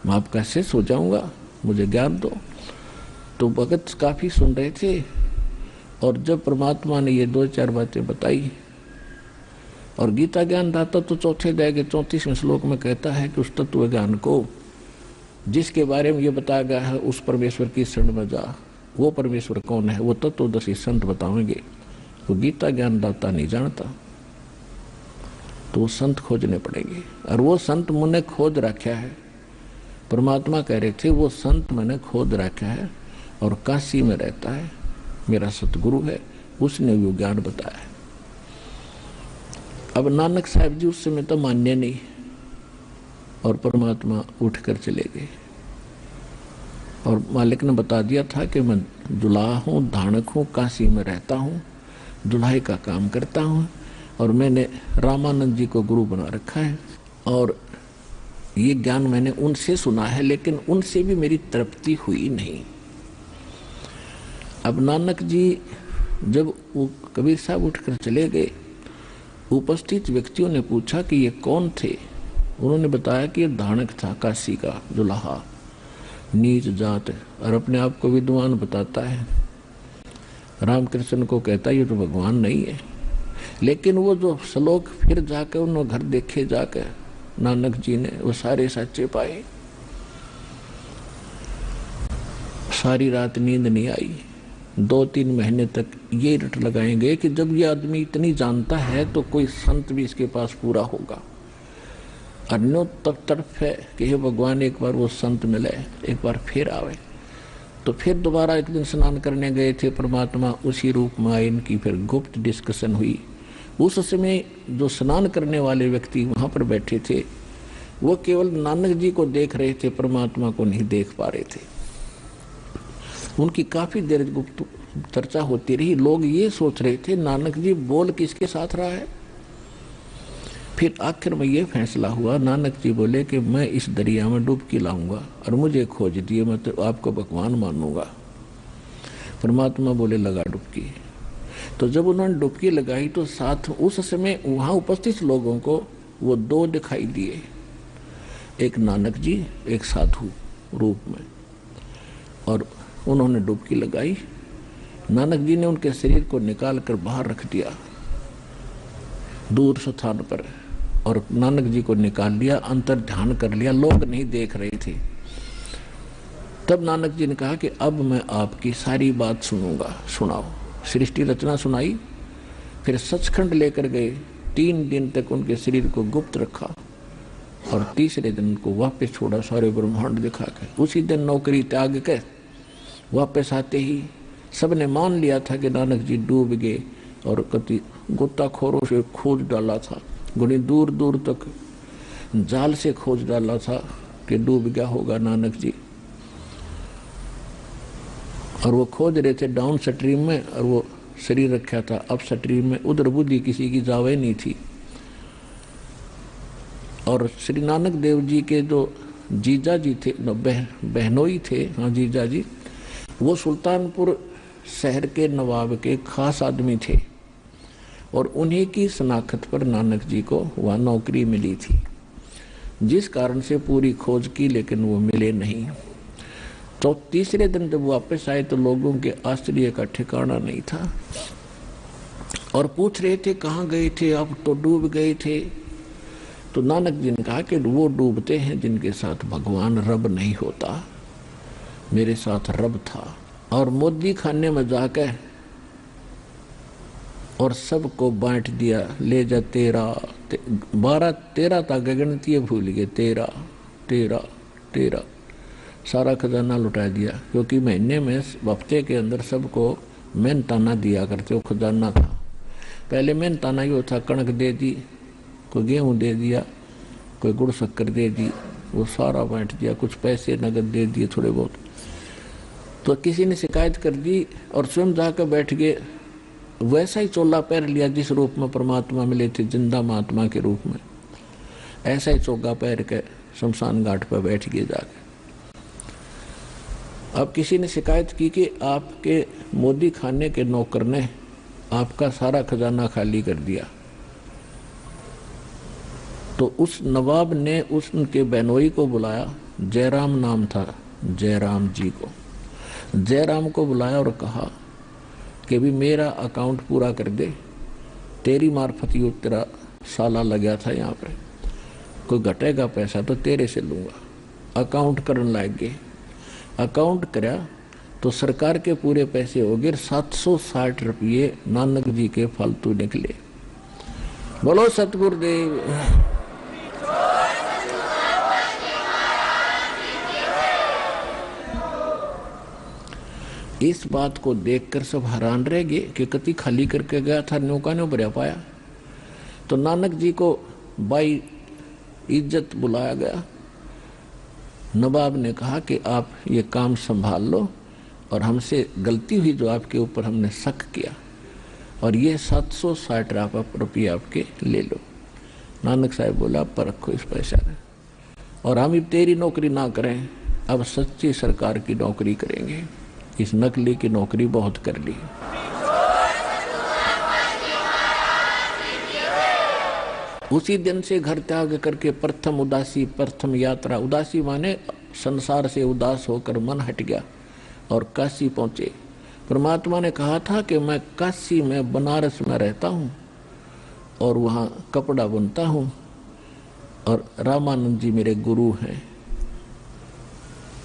मैं आपका शिष्य हो जाऊंगा, मुझे ज्ञान दो। तो भगत काफी सुन रहे थे, और जब परमात्मा ने ये 2-4 बातें बताई, और गीता ज्ञान दाता तो चौथे अध्याय के 34वें श्लोक में कहता है कि उस तत्व ज्ञान को जिसके बारे में ये बताया गया है उस परमेश्वर की शरण में जा। वो परमेश्वर कौन है वो तत्वदर्शी संत बताएंगे। वो गीता ज्ञान दाता नहीं जानता, तो वो संत खोजने पड़ेंगे। और वो संत मैंने खोज रखा है। परमात्मा कह रहे थे वो संत मैंने खोज रखा है, और काशी में रहता है, मेरा सतगुरु है, उसने वो ज्ञान बताया है। अब नानक साहब जी उस समय तो मान्य नहीं, और परमात्मा उठकर चले गए। और मालिक ने बता दिया था कि मैं दुल्हा हूँ, धानक हूँ, काशी में रहता हूँ, दुल्हाई का काम करता हूँ, और मैंने रामानंद जी को गुरु बना रखा है। और ये ज्ञान मैंने उनसे सुना है, लेकिन उनसे भी मेरी तृप्ति हुई नहीं। अब नानक जी जब वो कबीर साहब उठकर चले गए, उपस्थित व्यक्तियों ने पूछा कि ये कौन थे। उन्होंने बताया कि ये धानक था, काशी का दुल्हा, नीच जात, और अपने आप को विद्वान बताता है। रामकृष्ण को कहता है ये तो भगवान नहीं है। लेकिन वो जो श्लोक फिर जाकर उन्होंने घर देखे जाकर नानक जी ने, वो सारे सच्चे पाए। सारी रात नींद नहीं आई। 2-3 महीने तक ये रट लगाएंगे कि जब ये आदमी इतनी जानता है तो कोई संत भी इसके पास पूरा होगा। अन्यों तक तरफ है कि हे भगवान एक बार वो संत मिले, एक बार फिर आवे। तो फिर दोबारा एक दिन स्नान करने गए थे, परमात्मा उसी रूप में आए। इनकी फिर गुप्त डिस्कशन हुई। उस समय जो स्नान करने वाले व्यक्ति वहां पर बैठे थे वो केवल नानक जी को देख रहे थे, परमात्मा को नहीं देख पा रहे थे। उनकी काफी देर गुप्त चर्चा होती रही। लोग ये सोच रहे थे नानक जी बोल किसके साथ रहा है। फिर आखिर में ये फैसला हुआ, नानक जी बोले कि मैं इस दरिया में डुबकी लाऊंगा और मुझे खोज दिए, मैं तो आपको भगवान मानूंगा। परमात्मा बोले लगा डुबकी। तो जब उन्होंने डुबकी लगाई तो साथ उस समय वहां उपस्थित लोगों को वो दो दिखाई दिए, एक नानक जी, एक साधु रूप में, और उन्होंने डुबकी लगाई। नानक जी ने उनके शरीर को निकाल कर बाहर रख दिया दूर स्थान पर, और नानक जी को निकाल लिया, अंतर ध्यान कर लिया, लोग नहीं देख रहे थे। तब नानक जी ने कहा कि अब मैं आपकी सारी बात सुनूंगा, सुनाओ। सृष्टि रचना सुनाई। फिर सचखंड लेकर गए, 3 दिन तक उनके शरीर को गुप्त रखा और तीसरे दिन उनको वापस छोड़ा, सारे ब्रह्मांड दिखा के। उसी दिन नौकरी त्याग के वापस आते ही सबने मान लिया था कि नानक जी डूब गए, और कति गोताखोरों से खोज डाला था, बड़ी दूर दूर तक जाल से खोज डाला था कि डूब गया होगा नानक जी। और वो खोज रहे थे डाउन स्ट्रीम में, और वो शरीर रखा था अप स्ट्रीम में। उधर बुद्धि किसी की जावे नहीं थी। और श्री नानक देव जी के जो जीजा जी थे, बहनोई थे, हाँ जीजा जी, वो सुल्तानपुर शहर के नवाब के खास आदमी थे, और उन्हीं की शनाख्त पर नानक जी को वहाँ नौकरी मिली थी, जिस कारण से पूरी खोज की लेकिन वो मिले नहीं। तो तीसरे दिन जब वापस आए तो लोगों के आश्चर्य का ठिकाना नहीं था, और पूछ रहे थे कहाँ गए थे आप, तो डूब गए थे। तो नानक जी ने कहा कि वो डूबते हैं जिनके साथ भगवान रब नहीं होता, मेरे साथ रब था। और मोदी खाने में जाकर और सबको बांट दिया, ले जा 12-13 तक गणतीय भूल गए, 13 सारा खजाना लुटा दिया, क्योंकि महीने में हफ्ते के अंदर सबको मेहनताना दिया करते हो, खजाना था। पहले मेहनताना ही था, कणक दे दी, कोई गेहूँ दे दिया, कोई गुड़ शक्कर दे दी, वो सारा बांट दिया, कुछ पैसे नगद दे दिए थोड़े बहुत। तो किसी ने शिकायत कर दी और स्वयं जाकर बैठ गए, वैसा ही चोला पहन लिया जिस रूप में परमात्मा मिले थे, जिंदा महात्मा के रूप में, ऐसा ही चोगा पहन के शमशान घाट पर बैठ गए जाके। अब किसी ने शिकायत की कि आपके मोदी खाने के नौकर ने आपका सारा खजाना खाली कर दिया। तो उस नवाब ने उनके बहनोई को बुलाया, जयराम नाम था, जयराम जी को, जयराम को बुलाया और कहा कि भी मेरा अकाउंट पूरा कर दे, तेरी मार्फत ही तेरा साला लगा था यहाँ पे, कोई घटेगा पैसा तो तेरे से लूँगा। अकाउंट करने लग गए, अकाउंट करा तो सरकार के पूरे पैसे हो गए, 760 रुपये नानक जी के फालतू निकले। बोलो सतगुरुदेव। इस बात को देखकर सब हैरान रह गए कि कति खाली करके गया था, नौका ने भरा पाया। तो नानक जी को बाई इज्जत बुलाया गया। नवाब ने कहा कि आप ये काम संभाल लो, और हमसे गलती हुई जो आपके ऊपर हमने शक किया, और ये 760 रुपये आपके ले लो। नानक साहब बोला पर रखो इस पैसा ने, और हम तेरी नौकरी ना करें, अब सच्ची सरकार की नौकरी करेंगे, इस नकली की नौकरी बहुत कर ली। उसी दिन से घर त्याग करके प्रथम उदासी, प्रथम यात्रा, उदासी माने संसार से उदास होकर मन हट गया और काशी पहुंचे। परमात्मा ने कहा था कि मैं काशी में, बनारस में रहता हूँ और वहाँ कपड़ा बुनता हूँ, और रामानंद जी मेरे गुरु हैं।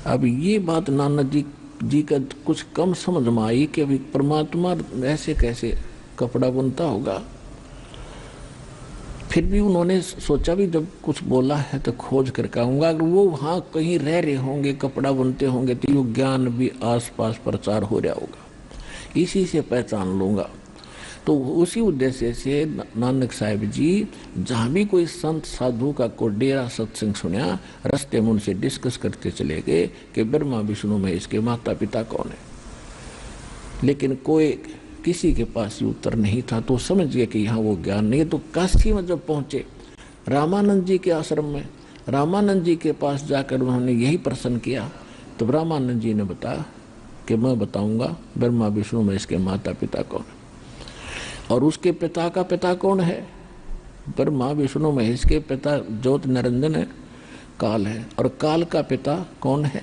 अब ये बात नानक जी का कुछ कम समझ में आई कि अभी परमात्मा ऐसे कैसे कपड़ा बुनता होगा। फिर भी उन्होंने सोचा भी जब कुछ बोला है तो खोज करके आऊंगा, अगर वो वहाँ कहीं रह रहे होंगे, कपड़ा बुनते होंगे, तो ये ज्ञान भी आसपास प्रचार हो रहा होगा, इसी से पहचान लूंगा। तो उसी उद्देश्य से नानक साहिब जी जहाँ भी कोई संत साधु का को डेरा सत्संग सुना, रास्ते में उनसे डिस्कस करते चले गए कि ब्रह्मा विष्णु महेश के माता पिता कौन है। लेकिन कोई किसी के पास ही उत्तर नहीं था, तो समझ गए कि यहाँ वो ज्ञान नहीं है। तो काशी में जब पहुंचे रामानंद जी के आश्रम में रामानंद जी के पास जाकर उन्होंने यही प्रश्न किया तो रामानंद जी ने बताया कि मैं बताऊंगा ब्रह्मा विष्णु महेश के माता पिता कौन और उसके पिता का पिता कौन है। ब्रह्मा विष्णु महेश के पिता ज्योत निरंजन है, काल है, और काल का पिता कौन है?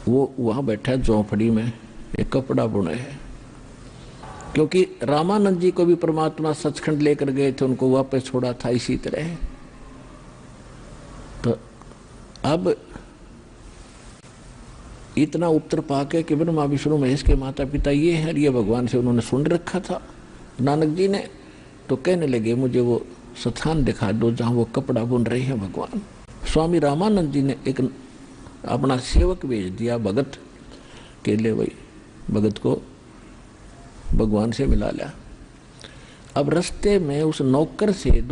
वो वहां बैठा है झोंपड़ी में, एक कपड़ा बुने है। क्योंकि रामानंद जी को भी परमात्मा सचखंड लेकर गए थे, उनको वापस छोड़ा था इसी तरह। तो अब इतना उत्तर पाके कि ब्रह्मा विष्णु महेश के माता पिता ये हैं, ये भगवान से उन्होंने सुन रखा था नानक जी ने, तो कहने लगे मुझे वो स्थान दिखा दो जहां वो कपड़ा बुन रहे हैं भगवान। स्वामी रामानंद जी ने एक अपना सेवक भेज दिया भगत के लिए, वही भगत को भगवान से मिला लिया। अब रास्ते में उस नौकर से एक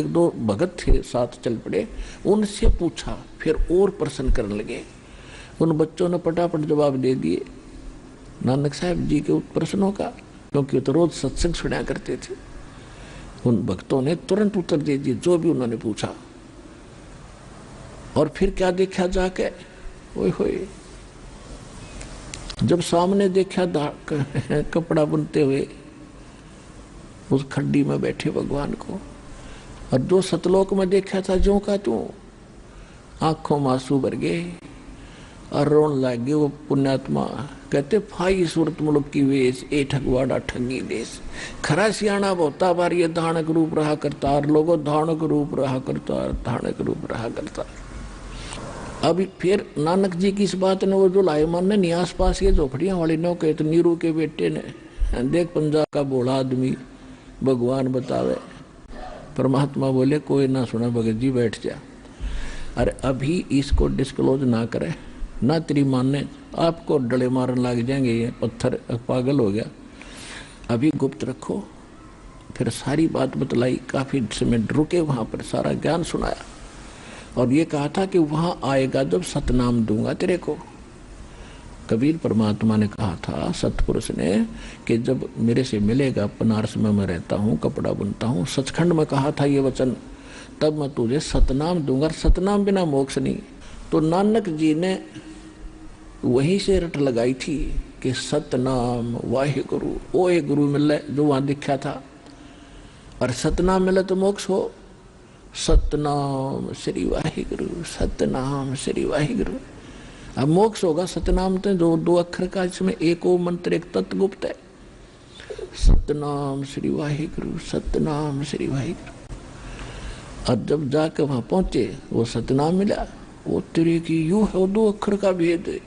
दो भगत थे साथ चल पड़े, उनसे पूछा, फिर और प्रश्न करने लगे। उन बच्चों ने फटाफट जवाब दे दिए नानक साहब जी के प्रश्नों का, क्योंकि तो रोज सत्संग सुना करते थे। उन भक्तों ने तुरंत उत्तर दे दिए जो भी उन्होंने पूछा। और फिर क्या देखा जाके, ओए होए, जब सामने देखा कपड़ा बुनते हुए उस खड्डी में बैठे भगवान को, और जो सतलोक में देखा था जो का तू, आंखों में आंसू भर गए और रोन लग गए। वो पुण्यात्मा कहते फाई सूरत मुल्क की वेश ए ठगवाड़ा ठगी देश, खरा सियाणा बहुता बार ये धानक रूप रहा करता, और लोगों धानक रूप रहा करता, धानक रूप रहा करता। अभी फिर नानक जी की इस बात ने वो जो लाएमान ने आस पास ये झोपड़ियां वाली नौ कहे तो नीरू के बेटे ने देख पंजाब का बोला आदमी भगवान बतावे। परमात्मा बोले कोई ना सुना भगत जी बैठ जा। अरे अभी इसको डिस्क्लोज ना करे ना, तेरी मान ने आपको डले मारने लग जाएंगे, ये पत्थर पागल हो गया, अभी गुप्त रखो। फिर सारी बात बतलाई, काफी समय रुके वहां पर, सारा ज्ञान सुनाया और ये कहा था कि वहां आएगा जब सतनाम दूंगा तेरे को। कबीर परमात्मा ने कहा था सतपुरुष ने कि जब मेरे से मिलेगा, बनारस में मैं रहता हूँ, कपड़ा बुनता हूँ, सचखंड में कहा था ये वचन, तब मैं तुझे सतनाम दूंगा। सतनाम बिना मोक्ष नहीं। तो नानक जी ने वहीं से रट लगाई थी कि सतनाम वाहे गुरु, ओ एक गुरु मिले जो वहां दिखा था, और सतनाम मिले तो मोक्ष हो। सतनाम श्री वाहिगुरु, सतनाम श्री वाहिगुरु। अब मोक्ष होगा सतनाम तो जो दो अक्षर का, इसमें एक ओ मंत्र एक तत्व गुप्त है। सतनाम श्री वाहिगुरु, सतनाम श्री वाहिगुरु। और जब जाकर वहां पहुंचे वो सतनाम मिला, वो तेरे की यू है दो अक्षर का भेद,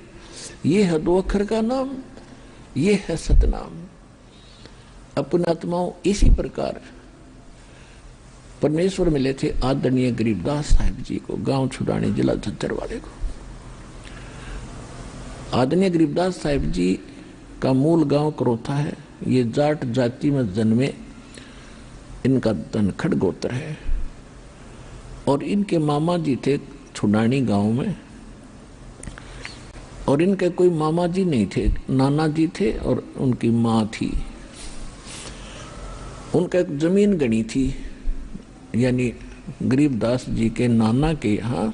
ये है दो अक्षर का नाम, ये है सतनाम। अपने आत्माओं इसी प्रकार परमेश्वर मिले थे आदरणीय गरीबदास साहिब जी को, गांव छुड़ानी, जिला झज्जर वाले को। आदरणीय गरीबदास साहिब जी का मूल गांव करोथा है। ये जाट जाति में जन्मे, इनका धनखड़ गोत्र है। और इनके मामा जी थे छुड़ानी गांव में, और इनके कोई मामा जी नहीं थे, नाना जी थे और उनकी माँ थी। उनका एक जमीन गणी थी, यानी गरीबदास जी के नाना के यहाँ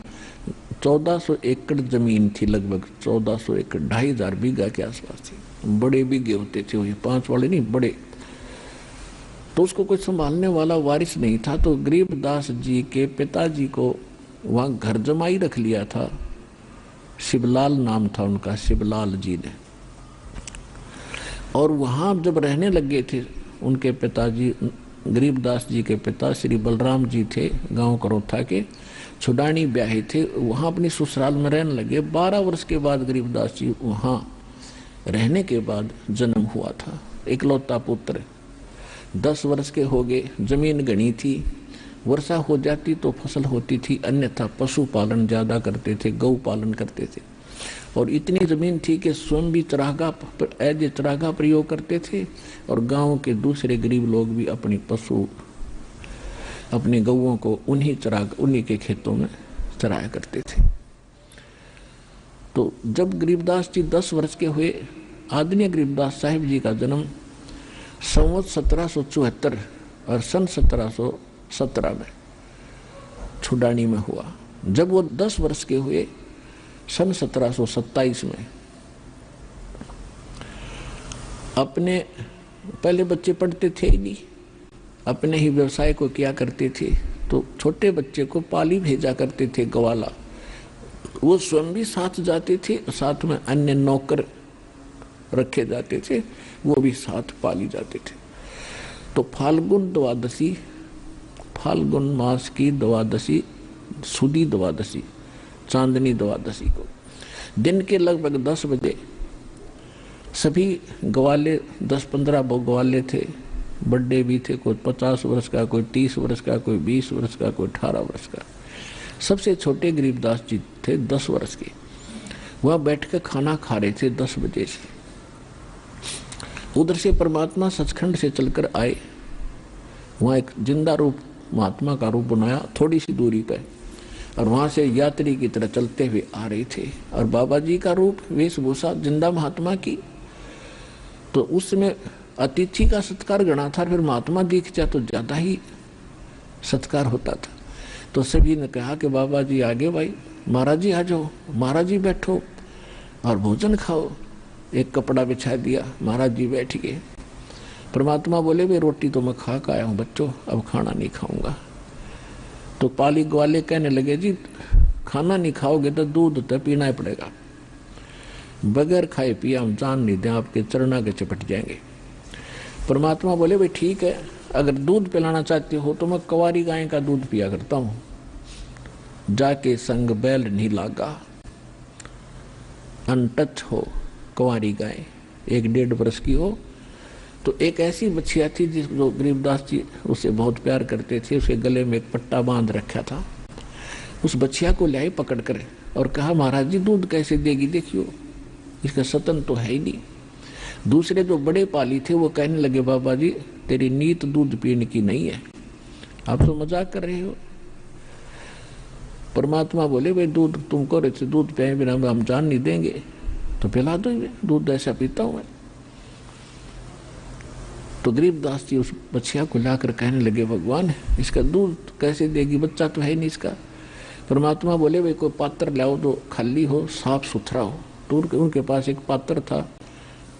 1400 एकड़ जमीन थी, लगभग 1400 एकड़, 2500 बीघा के आसपास थी। बड़े बीघे होते थे, वही 5 वाले नहीं, बड़े। तो उसको कोई संभालने वाला वारिस नहीं था, तो गरीबदास जी के पिताजी को वहाँ घर जमाई रख लिया था। शिवलाल नाम था उनका, शिवलाल जी ने। और वहाँ जब रहने लगे थे उनके पिताजी, गरीबदास जी के पिता श्री बलराम जी थे, गांव करोथा के, छुड़ानी ब्याहे थे, वहाँ अपनी ससुराल में रहने लगे। 12 वर्ष के बाद गरीबदास जी वहाँ रहने के बाद जन्म हुआ था, इकलौता पुत्र। 10 वर्ष के हो गए, जमीन गणी थी, वर्षा हो जाती तो फसल होती थी, अन्यथा पशुपालन ज्यादा करते थे, गौ पालन करते थे। और इतनी जमीन थी कि स्वयं भी चरागा प्रयोग करते थे, और गांव के दूसरे गरीब लोग भी अपनी पशु, अपनी गौओं को उन्हीं के खेतों में चराया करते थे। तो जब गरीबदास जी 10 वर्ष के हुए, आदरणीय गरीबदास साहिब जी का जन्म संवत 1774 और सन 1717 में छुडानी में हुआ। जब वो 10 वर्ष के हुए सन 1727 में, अपने पहले बच्चे पढ़ते थे ही नहीं, अपने ही व्यवसाय को किया करते थे, तो छोटे बच्चे को पाली भेजा करते थे ग्वाला। वो स्वयं भी साथ जाते थे, साथ में अन्य नौकर रखे जाते थे, वो भी साथ पाली जाते थे। तो फाल्गुन द्वादशी, फाल्गुन मास की द्वादशी, सुदी द्वादशी, चांदनी द्वादशी को दिन के लगभग 10 बजे सभी ग्वाले, 10-15 ग्वाले थे, बड़े भी थे, कोई 50 वर्ष का, कोई 30 वर्ष का, कोई 20 वर्ष का, कोई 18 वर्ष का। सबसे छोटे गरीबदास जी थे 10 वर्ष के। वह बैठ कर खाना खा रहे थे 10 बजे से। उधर से परमात्मा सचखंड से चलकर आए, वहाँ एक जिंदा रूप महात्मा का रूप बनाया थोड़ी सी दूरी पर, और वहां से यात्री की तरह चलते हुए आ रहे थे। और बाबा जी का रूप, वेशभूषा जिंदा महात्मा की, तो उसमें अतिथि का सत्कार गणा था, फिर महात्मा दिख जाए तो ज्यादा ही सत्कार होता था। तो सभी ने कहा कि बाबा जी आगे, भाई महाराज जी आ जाओ, महाराज जी बैठो और भोजन खाओ। एक कपड़ा बिछा दिया, महाराज जी बैठ गए। परमात्मा बोले, भाई रोटी तो मैं खा कर आया हूँ बच्चों, अब खाना नहीं खाऊंगा। तो पाली ग्वाले कहने लगे, जी खाना नहीं खाओगे तो दूध तो पीना ही पड़ेगा, बगैर खाए पिए हम जान नहीं दें, आपके चरणा के चिपट जाएंगे। परमात्मा बोले, भाई ठीक है, अगर दूध पिलाना चाहते हो तो मैं कुंवारी गाय का दूध पिया करता हूँ। जाके संग बैल नहीं लागा, अनटच हो कुंवारी गाय, 1-1.5 वर्ष की हो। तो एक ऐसी बच्चिया थी जो गरीबदास जी उसे बहुत प्यार करते थे, उसके गले में एक पट्टा बांध रखा था। उस बच्चिया को लाई पकड़ कर और कहा, महाराज जी दूध कैसे देगी, देखियो इसका सतन तो है ही नहीं। दूसरे जो बड़े पाली थे वो कहने लगे, बाबा जी तेरी नीत दूध पीने की नहीं है, आप तो मजाक कर रहे हो। परमात्मा बोले, भाई दूध तुमको दूध पिए बिना हम जान नहीं देंगे, तो पिला दो, दूध ऐसा पीता हूं मैं। तो गरीबदास जी उस बच्चिया को लाकर कहने लगे, भगवान इसका दूध कैसे देगी, बच्चा तो है नहीं इसका। परमात्मा बोले, भाई कोई पात्र लाओ जो खाली हो, साफ सुथरा हो। तो उनके पास एक पात्र था,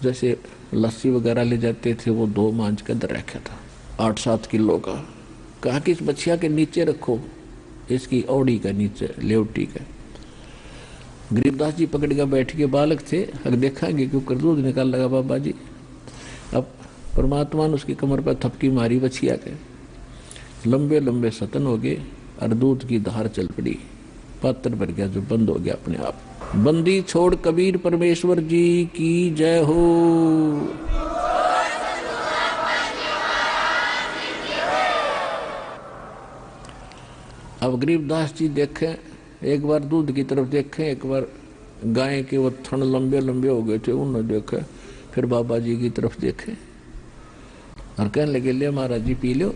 जैसे लस्सी वगैरह ले जाते थे, वो 2 मांझ का दर रखा था, 8-7 किलो का। कहा कि इस बच्चिया के नीचे रखो, इसकी औड़ी का नीचे, लेवटी का। गरीबदास जी पकड़ कर बैठ के, बालक थे, अगर देखेंगे क्यों दूध निकाल लगा बाबा जी। अब परमात्मा ने उसकी कमर पर थपकी मारी बछिया के, लंबे लंबे सतन हो गए और दूध की धार चल पड़ी, पात्र भर गया जो बंद हो गया अपने आप। बंदी छोड़ कबीर परमेश्वर जी की जय हो। अब गरीबदास जी देखें, एक बार दूध की तरफ देखें, एक बार गाय के वो थन लंबे लंबे हो गए थे उन्होंने देखे, फिर बाबा जी की तरफ देखे और कहने लगे, ले महाराज जी पी लो,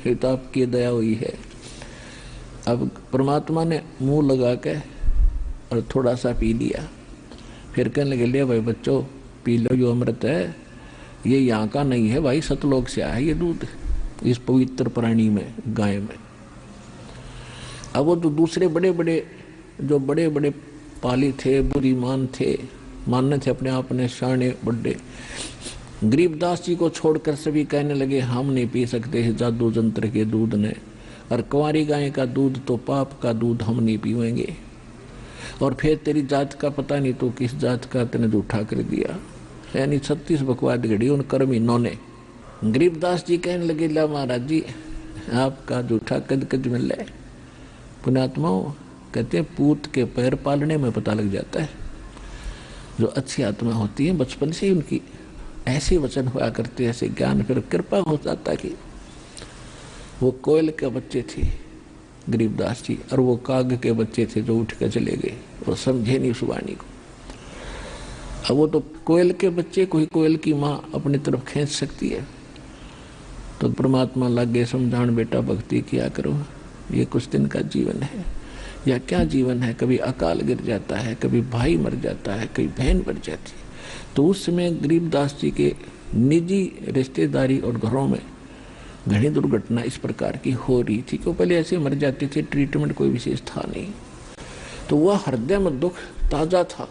ये तो आपकी दया हुई है। अब परमात्मा ने मुंह लगा के और थोड़ा सा पी लिया, फिर कहने लगे, ले भाई बच्चों पी लो, जो अमृत है ये यहाँ का नहीं है भाई, सतलोक से आया ये दूध, इस पवित्र प्राणी में, गाय में। अब वो तो दूसरे बड़े बड़े पाली थे, बुद्धिमान थे, मानने थे अपने आप ने शाने बड़े। गरीबदास जी को छोड़कर सभी कहने लगे, हम नहीं पी सकते हैं जादू जंत्र के दूध ने, और कुंवारी गाय का दूध तो पाप का दूध, हम नहीं पीवेंगे। और फिर तेरी जात का पता नहीं तो किस जात का तेने उठा कर दिया, यानी 36 बकवाद घड़ी उन कर्मीनों ने। गरीबदास जी कहने लगे, ला महाराज जी आपका जूठा कद कद मिल रहा है। पुण्यात्माओं कहते हैं पूत के पैर पालने में पता लग जाता है। जो अच्छी आत्मा होती है बचपन से ही उनकी ऐसे वचन हुआ करते, ऐसे ज्ञान, फिर कृपा हो जाता कि वो कोयल के बच्चे थे गरीबदास जी, और वो काग के बच्चे थे जो उठ कर चले गए, वो समझे नहीं उस वाणी को। अब वो तो कोयल के बच्चे को ही कोयल की माँ अपनी तरफ खींच सकती है, तो परमात्मा लग गए समझान, बेटा भक्ति किया करो, ये कुछ दिन का जीवन है, या क्या जीवन है, कभी अकाल गिर जाता है, कभी भाई मर जाता है, कभी बहन मर जाती है। तो उस समय गरीबदास जी के निजी रिश्तेदारी और घरों में घनी दुर्घटना इस प्रकार की हो रही थी कि पहले ऐसे मर जाते थे, ट्रीटमेंट कोई विशेष था नहीं। तो वह हृदय में दुख ताजा था।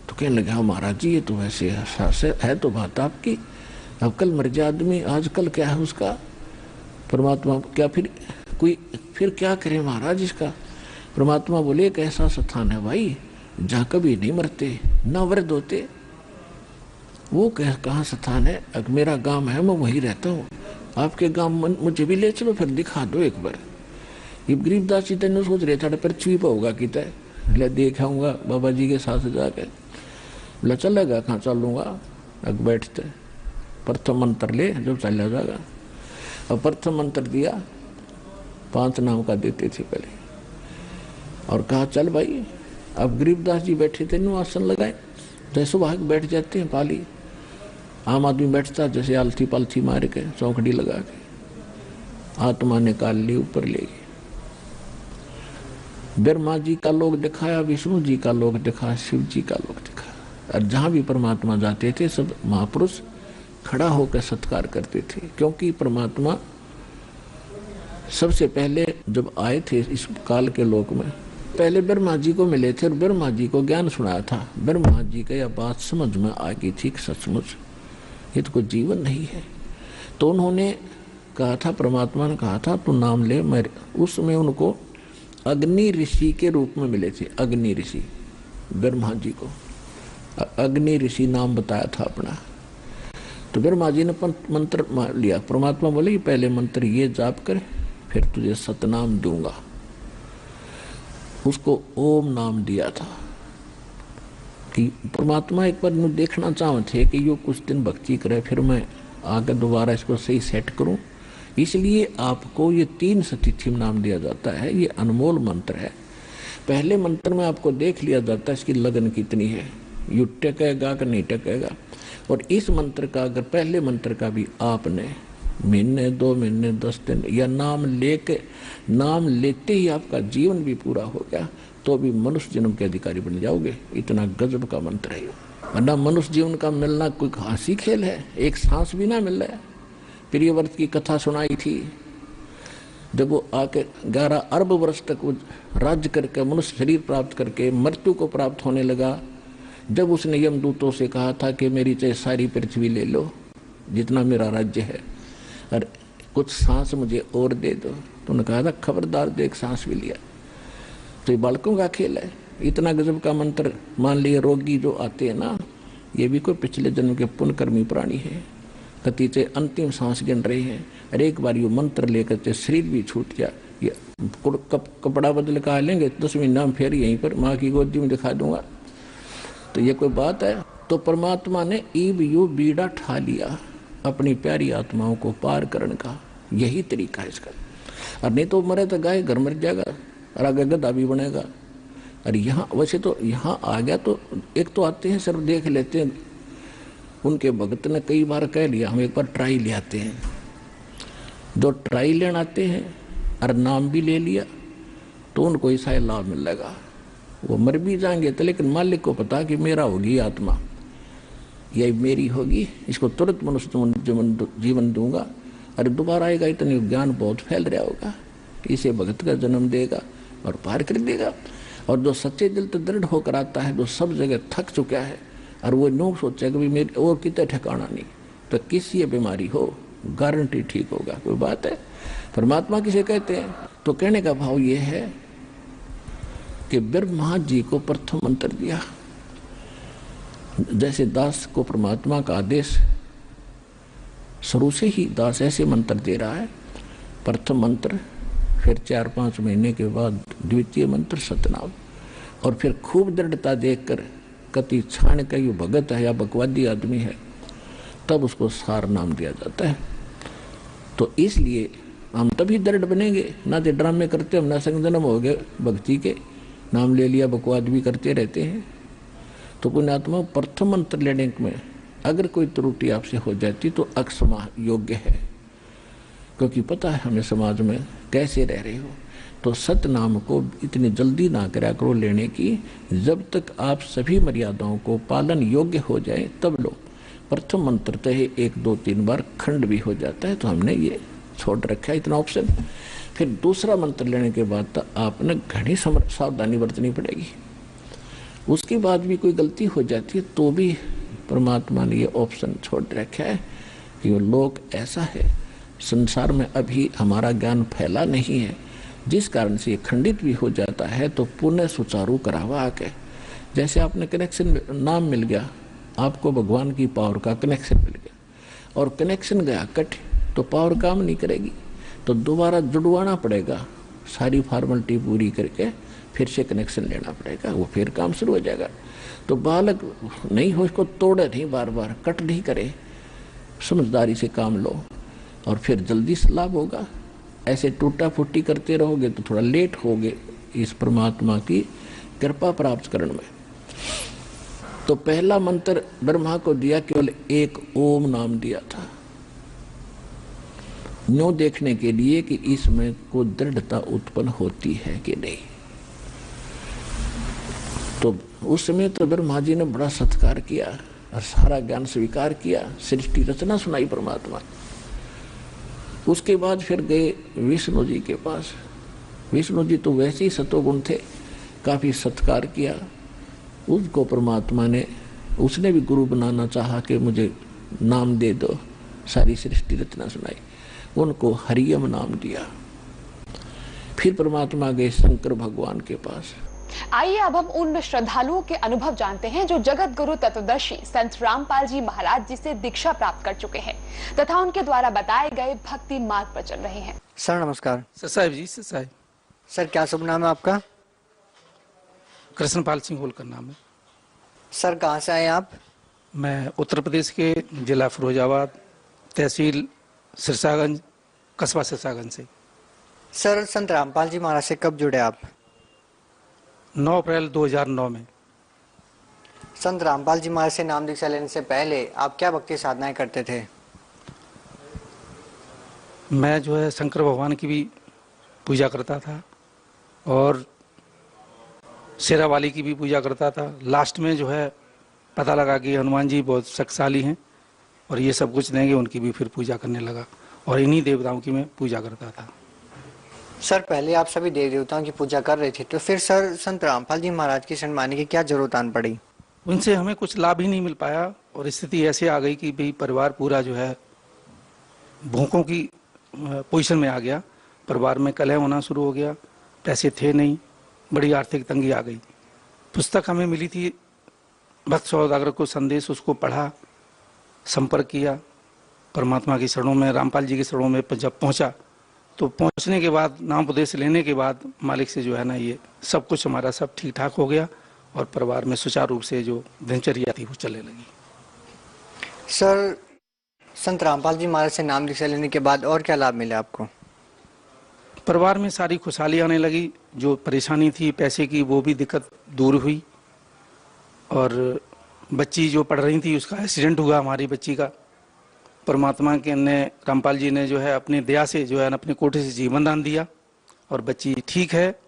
तो कहने लगा महाराज जी ये तो वैसे है तो बात आपकी, अब कल मर जाए आदमी, आजकल क्या है उसका, परमात्मा क्या फिर क्या करें महाराज इसका। परमात्मा बोले एक ऐसा स्थान है भाई जहाँ कभी नहीं मरते ना वृद्ध होते। वो कहाँ स्थान है? मेरा गांव है, मैं वहीं रहता हूँ, आपके गांव मुझे भी ले चलो, फिर दिखा दो एक बार। ये गरीबदास जी तेन सोच रहे थे पृथ्वी पर होगा कि तय ले देखाऊंगा बाबा जी के साथ जाके। बोला चलेगा, कहाँ चलूंगा, अग बैठते प्रथम मंत्र ले जब चला जाएगा। और प्रथम मंत्र दिया, 5 नाम का देते थे पहले, और कहा चल भाई। अब गरीबदास जी बैठे थे, नु आसन लगाए, जैसे भाग बैठ जाते हैं पाली, आम आदमी बैठता जैसे आलथी पालथी मार के चौकड़ी लगा के, आत्मा निकाल ली, ऊपर ले गई। ब्रह्मा जी का लोक दिखाया, विष्णु जी का लोक दिखाया, शिव जी का लोक दिखाया। और जहां भी परमात्मा जाते थे सब महापुरुष खड़ा होकर सत्कार करते थे, क्योंकि परमात्मा सबसे पहले जब आए थे इस काल के लोक में, पहले ब्रह्मा जी को मिले थे और ब्रह्मा जी को ज्ञान सुनाया था। ब्रह्मा जी का यह बात समझ में आ गई थी कि सचमुच ये तो कोई जीवन नहीं है। तो उन्होंने कहा था, परमात्मा ने कहा था तू नाम ले। मेरे उसमें उनको अग्नि ऋषि के रूप में मिले थे। अग्नि ऋषि ब्रह्मा जी को अग्नि ऋषि नाम बताया था अपना। तो ब्रह्मा जी ने मंत्र लिया। परमात्मा बोले पहले मंत्र ये जाप कर, फिर तुझे सतनाम दूंगा। उसको ओम नाम दिया था कि परमात्मा एक बार देखना चाहते कि यो कुछ दिन भक्ति करे, फिर मैं आगे दोबारा इसको सही सेट करूं। इसलिए आपको ये 3 सतिथि नाम दिया जाता है। ये अनमोल मंत्र है। पहले मंत्र में आपको देख लिया जाता है इसकी लगन कितनी है, यू टकेगा कि नहीं टकेगा। और इस मंत्र का अगर पहले मंत्र का भी आपने महीने 2 महीने 10 दिन या नाम लेते ही आपका जीवन भी पूरा हो गया तो भी मनुष्य जन्म के अधिकारी बन जाओगे। इतना गजब का मंत्र है। वरना मनुष्य जीवन का मिलना कोई हंसी खेल है, एक सांस भी ना मिल रहा है। प्रियव्रत की कथा सुनाई थी, जब वो आके 11 अरब वर्ष तक वो राज्य करके मनुष्य शरीर प्राप्त करके मृत्यु को प्राप्त होने लगा। जब उसने यमदूतों से कहा था कि मेरी चाहे सारी पृथ्वी ले लो जितना मेरा राज्य है, और कुछ सांस मुझे और दे दो, तो उन्होंने कहा था खबरदार देख सांस भी लिया। तो ये बालकों का खेल है। इतना गजब का मंत्र। मान लिया रोगी जो आते हैं ना, ये भी कोई पिछले जन्म के पुण्यकर्मी प्राणी है, कति से अंतिम सांस गिन रहे हैं। और एक बार ये मंत्र लेकर शरीर भी छूट जा, ये कपड़ा बदल कर लेंगे 10वें नाम फिर यहीं पर माँ की गोदी में दिखा दूंगा। तो ये कोई बात है? तो परमात्मा ने ईब यू बीड़ा ठा लिया अपनी प्यारी आत्माओं को पार करने का। यही तरीका है इसका। और नहीं तो मरे तो गाय घर मर जाएगा और आगे गधा भी बनेगा। और यहाँ वैसे तो यहाँ आ गया तो एक तो आते हैं सिर्फ देख लेते हैं। उनके भगत ने कई बार कह लिया हम एक बार ट्राई ले आते हैं। जो ट्राई लेने आते हैं और नाम भी ले लिया तो उनको ऐसा लाभ मिलेगा। वो मर भी जाएंगे तो लेकिन मालिक को पता कि मेरा होगी आत्मा, यही मेरी होगी, इसको तुरंत मनुष्य जीवन दूंगा। अरे दोबारा आएगा, इतने ज्ञान बहुत फैल रहा होगा, इसे भगत का जन्म देगा और पार कर देगा। और जो सच्चे दिल तो दृढ़ होकर आता है, जो सब जगह थक चुका है और वो नो सोचा कि मेरे और कितने ठिकाना नहीं, तो किसी बीमारी हो गारंटी ठीक होगा। कोई बात है? परमात्मा किसे कहते हैं? तो कहने का भाव ये है कि ब्रह्मा जी को प्रथम मंत्र दिया। जैसे दास को परमात्मा का आदेश शुरू से ही दास ऐसे मंत्र दे रहा है, प्रथम मंत्र, फिर 4-5 महीने के बाद द्वितीय मंत्र सतनाम, और फिर खूब दृढ़ता देखकर कति छाण का यू भगत है या बकवादी आदमी है तब उसको सार नाम दिया जाता है। तो इसलिए हम तभी दृढ़ बनेंगे, ना तो ड्रामे करते हम ना संजनम हो गए भक्ति के, नाम ले लिया बकवाद भी करते रहते हैं। तो पुण्यात्मा प्रथम मंत्र लेने में अगर कोई त्रुटि आपसे हो जाती तो अक्षमा योग्य है, क्योंकि पता है हमें समाज में कैसे रह रहे हो। तो सतनाम को इतनी जल्दी ना करा करो लेने की, जब तक आप सभी मर्यादाओं को पालन योग्य हो जाए तब लो। प्रथम मंत्र तो 1 2 3 बार खंड भी हो जाता है, तो हमने ये छोड़ रखा है इतना ऑप्शन। फिर दूसरा मंत्र लेने के बाद तो आपने घनी सावधानी बरतनी पड़ेगी। उसके बाद भी कोई गलती हो जाती है तो भी परमात्मा ने ये ऑप्शन छोड़ रखा है कि वो लोग ऐसा है, संसार में अभी हमारा ज्ञान फैला नहीं है, जिस कारण से ये खंडित भी हो जाता है, तो पुनः सुचारू करावा आके। जैसे आपने कनेक्शन, नाम मिल गया आपको, भगवान की पावर का कनेक्शन मिल गया और कनेक्शन गया कट, तो पावर काम नहीं करेगी, तो दोबारा जुड़वाना पड़ेगा, सारी फॉर्मेलिटी पूरी करके फिर से कनेक्शन लेना पड़ेगा, वो फिर काम शुरू हो जाएगा। तो बालक नहीं हो, इसको तोड़े नहीं, बार बार कट नहीं करे, समझदारी से काम लो और फिर जल्दी से लाभ होगा। ऐसे टूटा फूटी करते रहोगे तो थोड़ा लेट होगे इस परमात्मा की कृपा प्राप्त करने में। तो पहला मंत्र ब्रह्मा को दिया, केवल एक ओम नाम दिया था, न्यो देखने के लिए कि इसमें को दृढ़ता उत्पन्न होती है कि नहीं। तो उस समय तो ब्रह्मा जी ने बड़ा सत्कार किया और सारा ज्ञान स्वीकार किया, सृष्टि रचना सुनाई परमात्मा। उसके बाद फिर गए विष्णु जी के पास। विष्णु जी तो वैसे ही सतोगुण थे, काफी सत्कार किया उसको परमात्मा ने। उसने भी गुरु बनाना चाहा कि मुझे नाम दे दो, सारी सृष्टि रचना सुनाई, उनको हरियम नाम दिया। फिर परमात्मा गए शंकर भगवान के पास। आइए अब हम उन श्रद्धालुओं के अनुभव जानते हैं जो जगत गुरु तत्वदर्शी संत रामपाल जी महाराज जी से दीक्षा प्राप्त कर चुके हैं तथा उनके द्वारा बताए गए भक्ति मार्ग पर चल रहे हैं। सर नमस्कार। साहब जी, साहब। सर क्या शुभ नाम है आपका? कृष्णपाल सिंह होलकर नाम है। सर कहाँ से आए आप? मैं उत्तर प्रदेश के जिला फिरोजाबाद, तहसील सिरसागंज, कस्बा सिरसागंज से। सर संत रामपाल जी महाराज से कब जुड़े आप? 9 अप्रैल 2009 में। संत रामपाल जी महाराज से नाम दीक्षा लेने से पहले आप क्या भक्ति साधनाएं करते थे? मैं जो है शंकर भगवान की भी पूजा करता था और शेरा वाली की भी पूजा करता था। लास्ट में जो है पता लगा कि हनुमान जी बहुत शक्तिशाली हैं और ये सब कुछ देंगे, उनकी भी फिर पूजा करने लगा और इन्हीं देवताओं की मैं पूजा करता था। सर पहले आप सभी देवी देवताओं की पूजा कर रहे थे, तो फिर सर संत रामपाल जी महाराज की शरण मानने की क्या जरूरत आन पड़ी? उनसे हमें कुछ लाभ ही नहीं मिल पाया और स्थिति ऐसे आ गई कि भाई परिवार पूरा जो है भूखों की पोजीशन में आ गया। परिवार में कलह होना शुरू हो गया, पैसे थे नहीं, बड़ी आर्थिक तंगी आ गई। पुस्तक हमें मिली थी भक्त सौदागर को संदेश, उसको पढ़ा, संपर्क किया परमात्मा की शरणों में, रामपाल जी की शरणों में जब पहुंचा तो पहुंचने के बाद नाम उपदेश लेने के बाद मालिक से जो है ना ये सब कुछ हमारा सब ठीक ठाक हो गया और परिवार में सुचारू रूप से जो दिनचर्या थी वो चलने लगी। सर संत रामपाल जी महाराज से नाम दीक्षा लेने के बाद और क्या लाभ मिले आपको? परिवार में सारी खुशहाली आने लगी, जो परेशानी थी पैसे की वो भी दिक्कत दूर हुई और बच्ची जो पढ़ रही थी उसका एक्सीडेंट हुआ, हमारी बच्ची का। परमात्मा के ने रामपाल जी ने जो है अपनी दया से जो है अपने कोटे से जीवन दान दिया और बच्ची ठीक है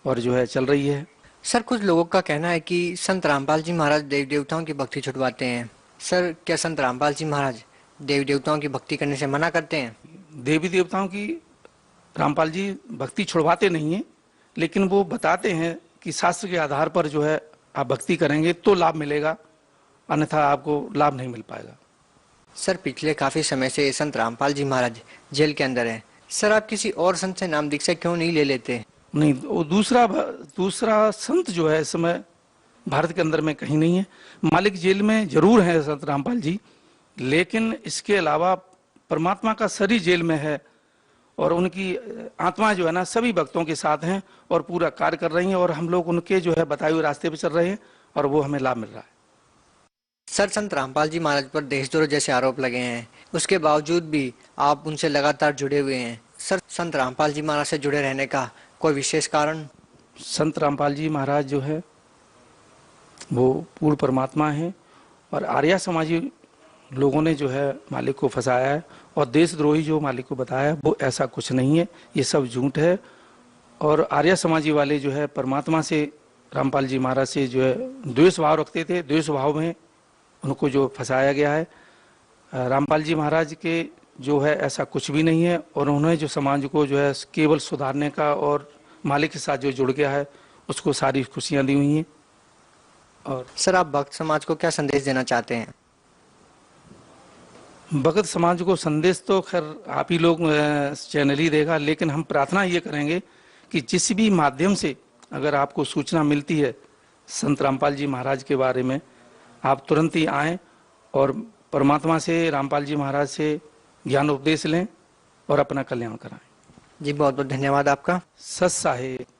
और जो है चल रही है। सर कुछ लोगों का कहना है कि संत रामपाल जी महाराज देवी देवताओं की भक्ति छुड़वाते हैं। सर क्या संत रामपाल जी महाराज देवी देवताओं की भक्ति करने से मना करते हैं? देवी देवताओं की रामपाल जी भक्ति छुड़वाते नहीं है, लेकिन वो बताते हैं कि शास्त्र के आधार पर जो है आप भक्ति करेंगे तो लाभ मिलेगा, अन्यथा आपको लाभ नहीं मिल पाएगा। सर पिछले काफी समय से संत रामपाल जी महाराज जेल के अंदर हैं। सर आप किसी और संत से नाम दीक्षा क्यों नहीं ले लेते? नहीं, वो दूसरा संत जो है इस समय भारत के अंदर में कहीं नहीं है। मालिक जेल में जरूर है संत रामपाल जी, लेकिन इसके अलावा परमात्मा का शरीर जेल में है और उनकी आत्मा जो है ना सभी भक्तों के साथ हैं और पूरा कार्य कर रही हैं और हम लोग उनके जो है बताए हुए रास्ते पर चल रहे हैं और वो हमें लाभ मिल रहा है। सर संत रामपाल जी महाराज पर देशद्रोह जैसे आरोप लगे हैं, उसके बावजूद भी आप उनसे लगातार जुड़े हुए हैं। सर संत रामपाल जी महाराज से जुड़े रहने का कोई विशेष कारण? संत रामपाल जी महाराज जो है वो पूर्ण परमात्मा है और आर्य समाजी लोगों ने जो है मालिक को फंसाया है और देशद्रोही जो मालिक को बताया वो ऐसा कुछ नहीं है, ये सब झूठ है। और आर्य समाजी वाले जो है परमात्मा से रामपाल जी महाराज से जो है द्वेष भाव रखते थे, द्वेष भाव में उनको जो फंसाया गया है। रामपाल जी महाराज के जो है ऐसा कुछ भी नहीं है, और उन्होंने जो समाज को जो है केवल सुधारने का और मालिक के साथ जो जुड़ गया है उसको सारी खुशियां दी हुई हैं। और सर, आप भक्त समाज को क्या संदेश देना चाहते हैं? भगत समाज को संदेश तो खैर आप ही लोग चैनल ही देगा, लेकिन हम प्रार्थना ये करेंगे कि जिस भी माध्यम से अगर आपको सूचना मिलती है संत रामपाल जी महाराज के बारे में, आप तुरंत ही आएं और परमात्मा से, रामपाल जी महाराज से ज्ञान उपदेश लें और अपना कल्याण कराएं। जी बहुत बहुत धन्यवाद आपका। सत साहेब।